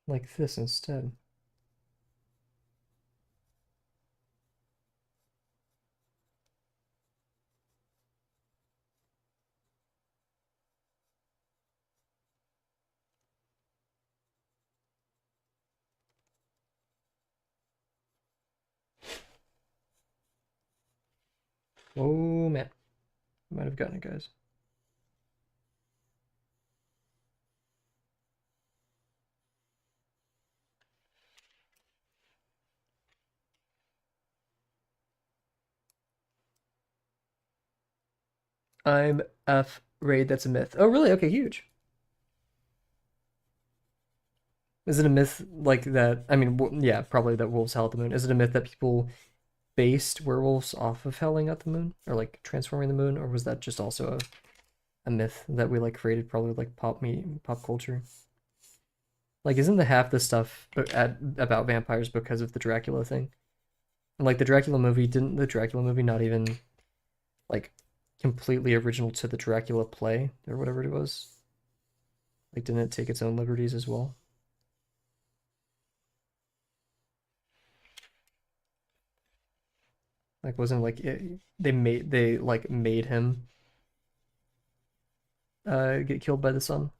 Like this instead. Oh man. Might have gotten it, guys. I'm afraid that's a myth. Oh really? Okay, huge. Is it a myth like that? I mean, yeah, probably that wolves howl at the moon. Is it a myth that people based werewolves off of howling at the moon or like transforming the moon, or was that just also a myth that we like created probably like pop culture? Like, isn't the half the stuff about vampires because of the Dracula thing? And like the Dracula movie, didn't the Dracula movie not even like completely original to the Dracula play or whatever it was? Like, didn't it take its own liberties as well? Like, wasn't like they like made him get killed by the sun?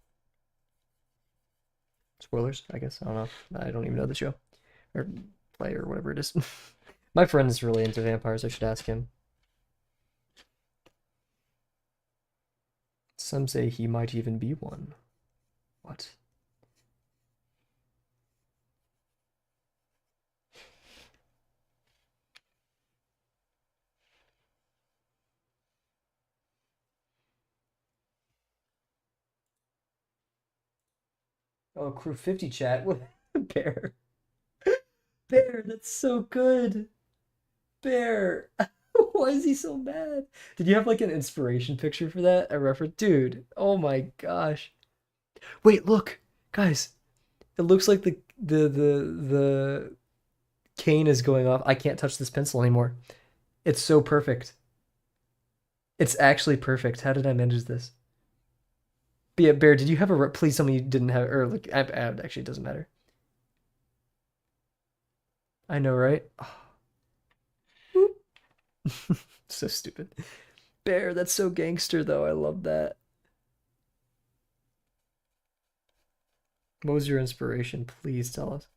Spoilers, I guess. I don't know. I don't even know the show or play or whatever it is. My friend is really into vampires. I should ask him. Some say he might even be one. What? Oh, Crew 50 chat. Bear. Bear, that's so good. Bear. Why is he so mad? Did you have like an inspiration picture for that? A reference? Dude, oh my gosh. Wait, look. Guys, it looks like the cane is going off. I can't touch this pencil anymore. It's so perfect. It's actually perfect. How did I manage this? But yeah, Bear, did you have a please tell me you didn't have or like actually it doesn't matter. I know, right? Oh, so stupid. Bear, that's so gangster though. I love that. What was your inspiration? Please tell us.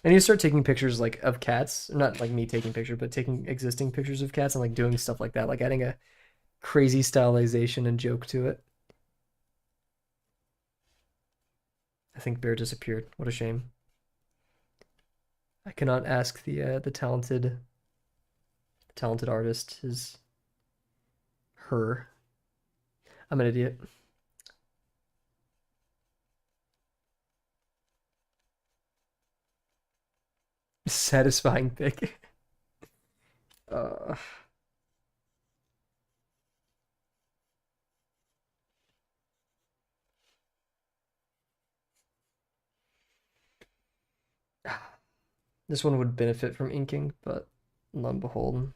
And you start taking pictures like of cats, not like me taking pictures, but taking existing pictures of cats and like doing stuff like that, like adding a crazy stylization and joke to it. I think Bear disappeared. What a shame. I cannot ask the talented artist his her. I'm an idiot. Satisfying pick. Uh, this one would benefit from inking, but lo and behold.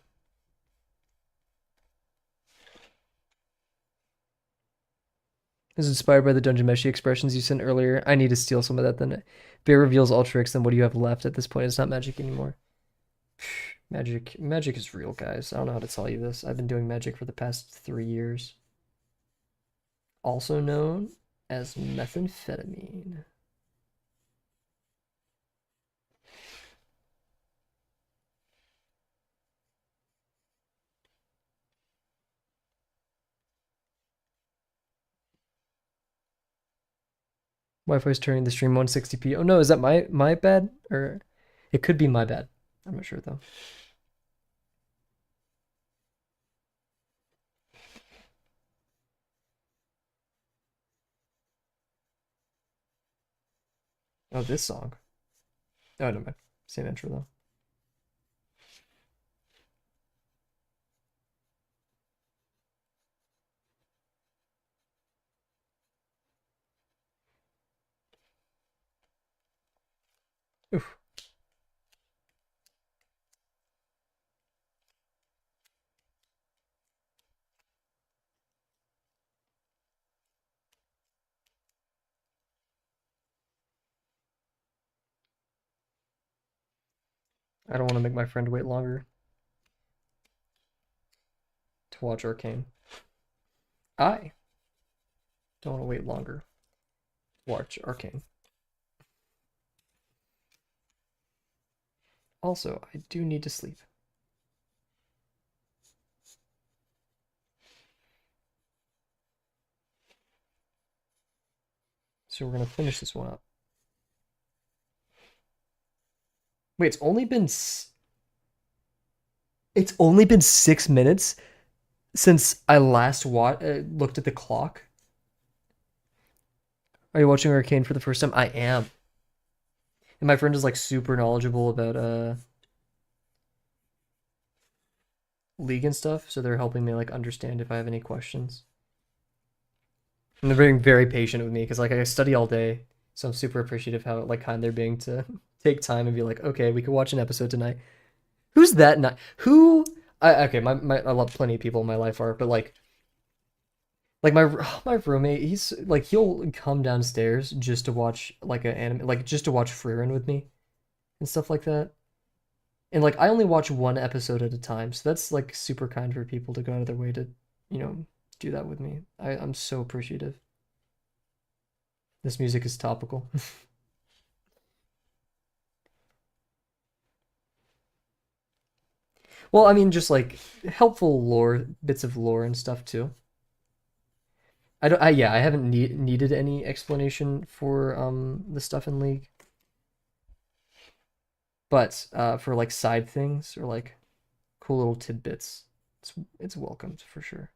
Is inspired by the Dungeon Meshi expressions you sent earlier. I need to steal some of that then. Bear reveals all tricks, then what do you have left at this point? It's not magic anymore. Magic is real, guys. I don't know how to tell you this. I've been doing magic for the past 3 years. Also known as methamphetamine. Wi-Fi's turning the stream 160p. Oh no, is that my bad? Or it could be my bad. I'm not sure though. Oh, this song. Oh, no, mind. Same intro though. Oof. I don't want to make my friend wait longer to watch Arcane. I don't want to wait longer to watch Arcane. Also, I do need to sleep. So we're gonna finish this one up. Wait, it's only been 6 minutes since I last looked at the clock. Are you watching Arcane for the first time? I am. And my friend is like super knowledgeable about League and stuff, so they're helping me like understand if I have any questions. And they're being very patient with me because like I study all day, so I'm super appreciative how like kind they're being to take time and be like, okay, we could watch an episode tonight. Who's that? Not who? Okay, I love plenty of people in my life are, but like my roommate, he's like he'll come downstairs just to watch like an anime, like just to watch Frieren with me and stuff like that. And like I only watch one episode at a time, so that's like super kind for people to go out of their way to, you know, do that with me. I'm so appreciative. This music is topical. Well, I mean, just like helpful lore, bits of lore and stuff too. I don't. Yeah, I haven't needed any explanation for the stuff in League, but for like side things or like cool little tidbits, it's welcomed for sure.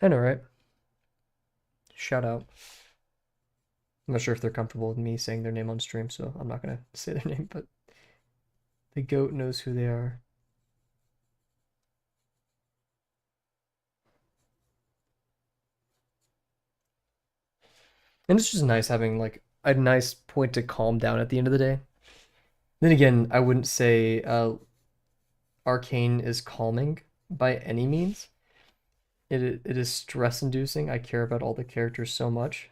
I know, right? Shout out. I'm not sure if they're comfortable with me saying their name on stream, so I'm not gonna say their name, but the goat knows who they are. And it's just nice having like a nice point to calm down at the end of the day. Then again, I wouldn't say Arcane is calming by any means. It is stress inducing. I care about all the characters so much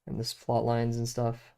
and this plot lines and stuff.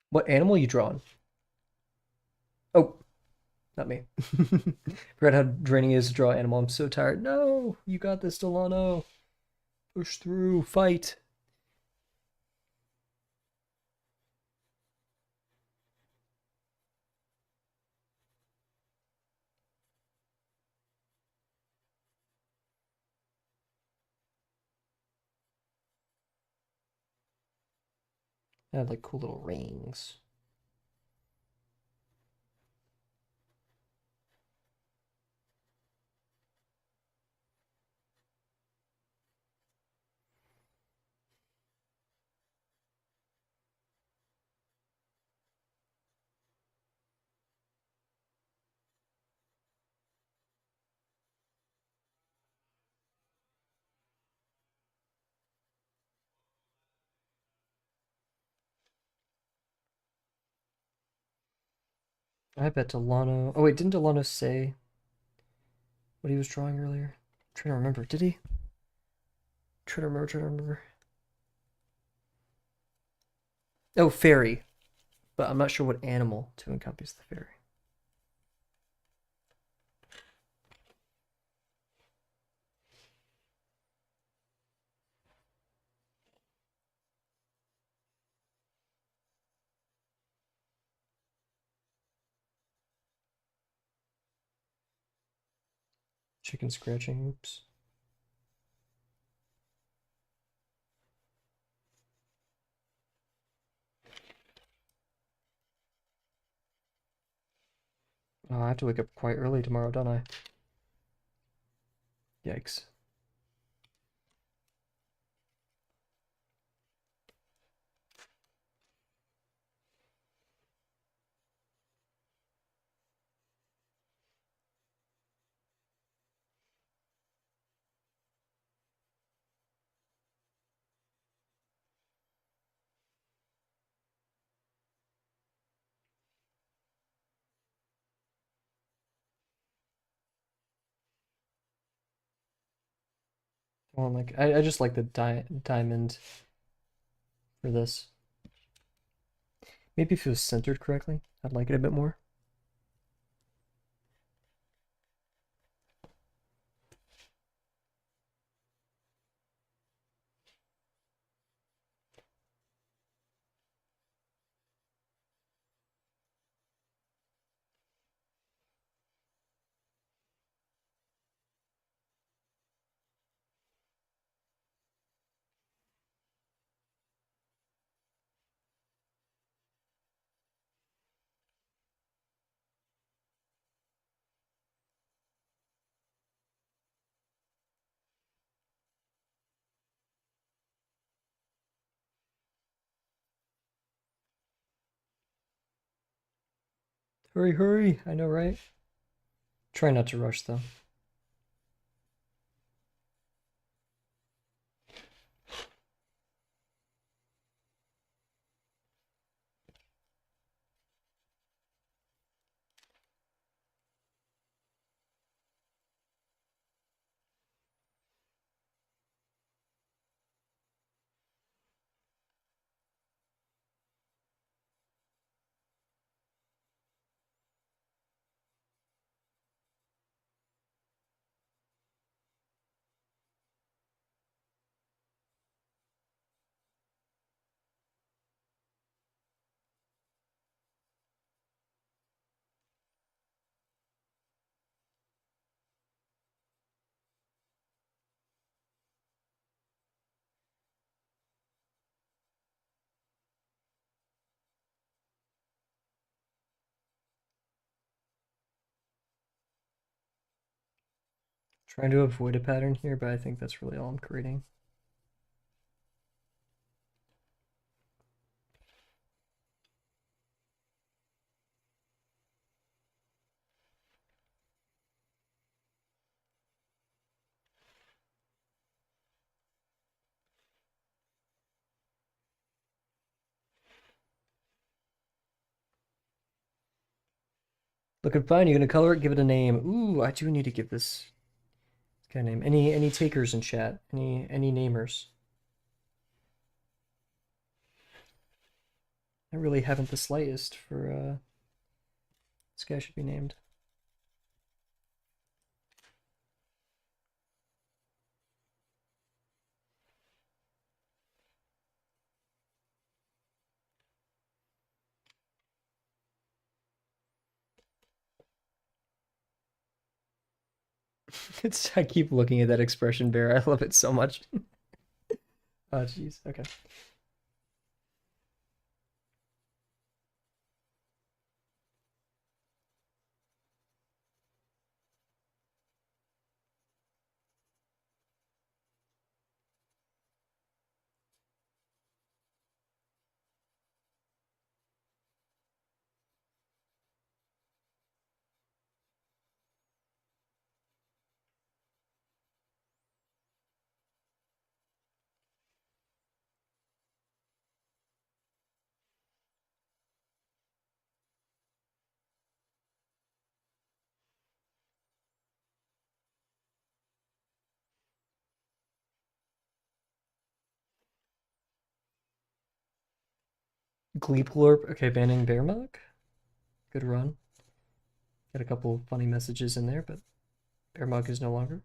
What animal you drawing? Oh, not me. Forgot how draining it is to draw animal. I'm so tired. No, you got this, Delano. Push through, fight. I have like cool little rings. I bet Delano. Oh wait, didn't Delano say what he was drawing earlier? I'm trying to remember. Did he? Trying to remember. Oh, fairy. But I'm not sure what animal to encompass the fairy. Chicken scratching. Oops. Oh, I have to wake up quite early tomorrow, don't I? Yikes. Well, like I just like the diamond for this. Maybe if it was centered correctly, I'd like it a bit more. Hurry, hurry! I know, right? Try not to rush though. Trying to avoid a pattern here, but I think that's really all I'm creating. Looking fine. You gonna color it? Give it a name. Ooh, I do need to give this guy a name. Any takers in chat? Any namers? I really haven't the slightest for this guy should be named. I keep looking at that expression, Bear. I love it so much. Oh, jeez. Okay. Gleeplorp. Okay, banning Bearmug. Good run. Got a couple funny messages in there, but Bearmug is no longer.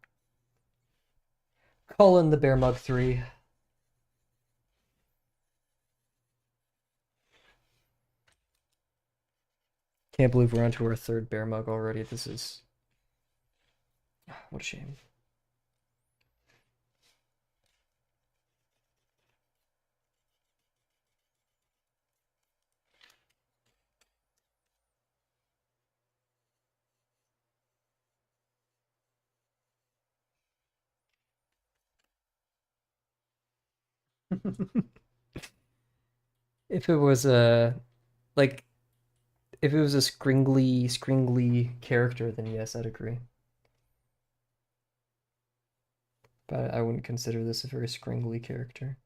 Call in the Bearmug 3. Can't believe we're onto our third Bearmug already. This is... What a shame. If it was a... Like, if it was a scringly character, then yes, I'd agree. But I wouldn't consider this a very scringly character.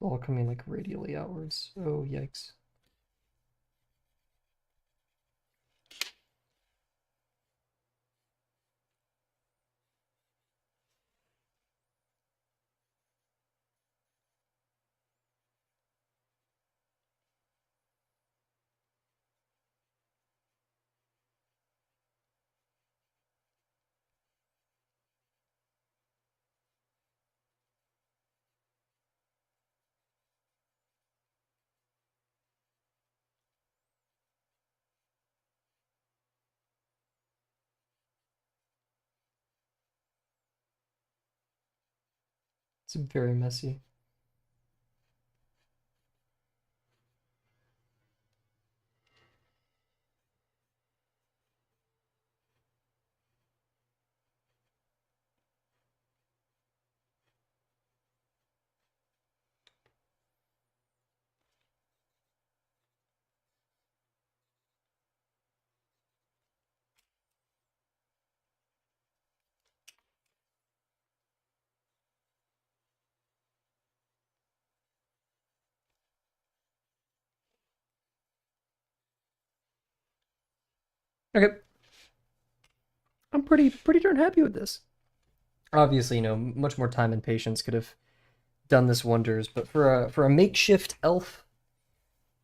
It's all coming like radially outwards. Oh, yikes. It's very messy. Okay. I'm pretty darn happy with this. Obviously, much more time and patience could have done this wonders, but for a makeshift elf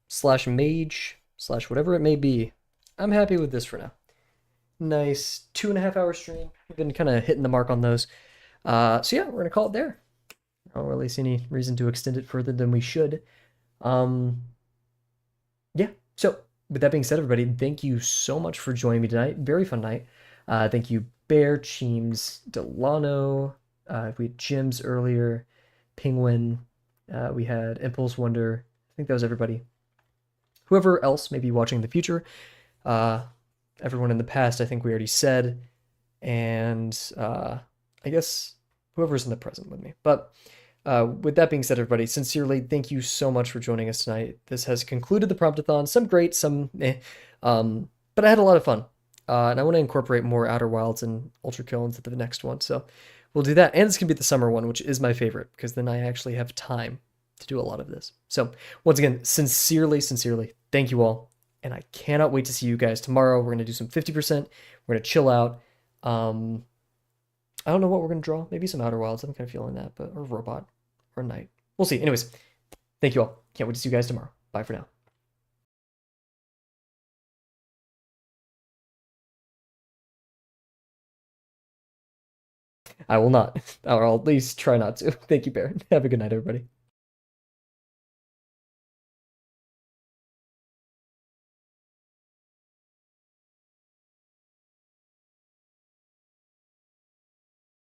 slash mage slash whatever it may be, I'm happy with this for now. Nice 2.5 hour stream. We've been kind of hitting the mark on those. So yeah, we're gonna call it there. I don't really see any reason to extend it further than we should. Um, yeah. So with that being said, everybody, thank you so much for joining me tonight. Very fun night. Thank you, Bear, Cheems, Delano. We had Jims earlier, Penguin. We had Impulse Wonder. I think that was everybody. Whoever else may be watching in the future, everyone in the past, I think we already said. and I guess whoever's in the present with me. But with that being said, everybody, sincerely, thank you so much for joining us tonight. This has concluded the Promptathon. Some great, some eh. But I had a lot of fun. And I want to incorporate more Outer Wilds and Ultra Kill into the next one. So we'll do that. And it's going to be the summer one, which is my favorite, because then I actually have time to do a lot of this. So once again, sincerely, sincerely, thank you all. And I cannot wait to see you guys tomorrow. We're going to do some 50%. We're going to chill out. I don't know what we're going to draw. Maybe some Outer Wilds. I'm kind of feeling that, but or Robot or Knight. We'll see. Anyways, thank you all. Can't wait to see you guys tomorrow. Bye for now. I will not, or I'll at least try not to. Thank you, Bear. Have a good night, everybody.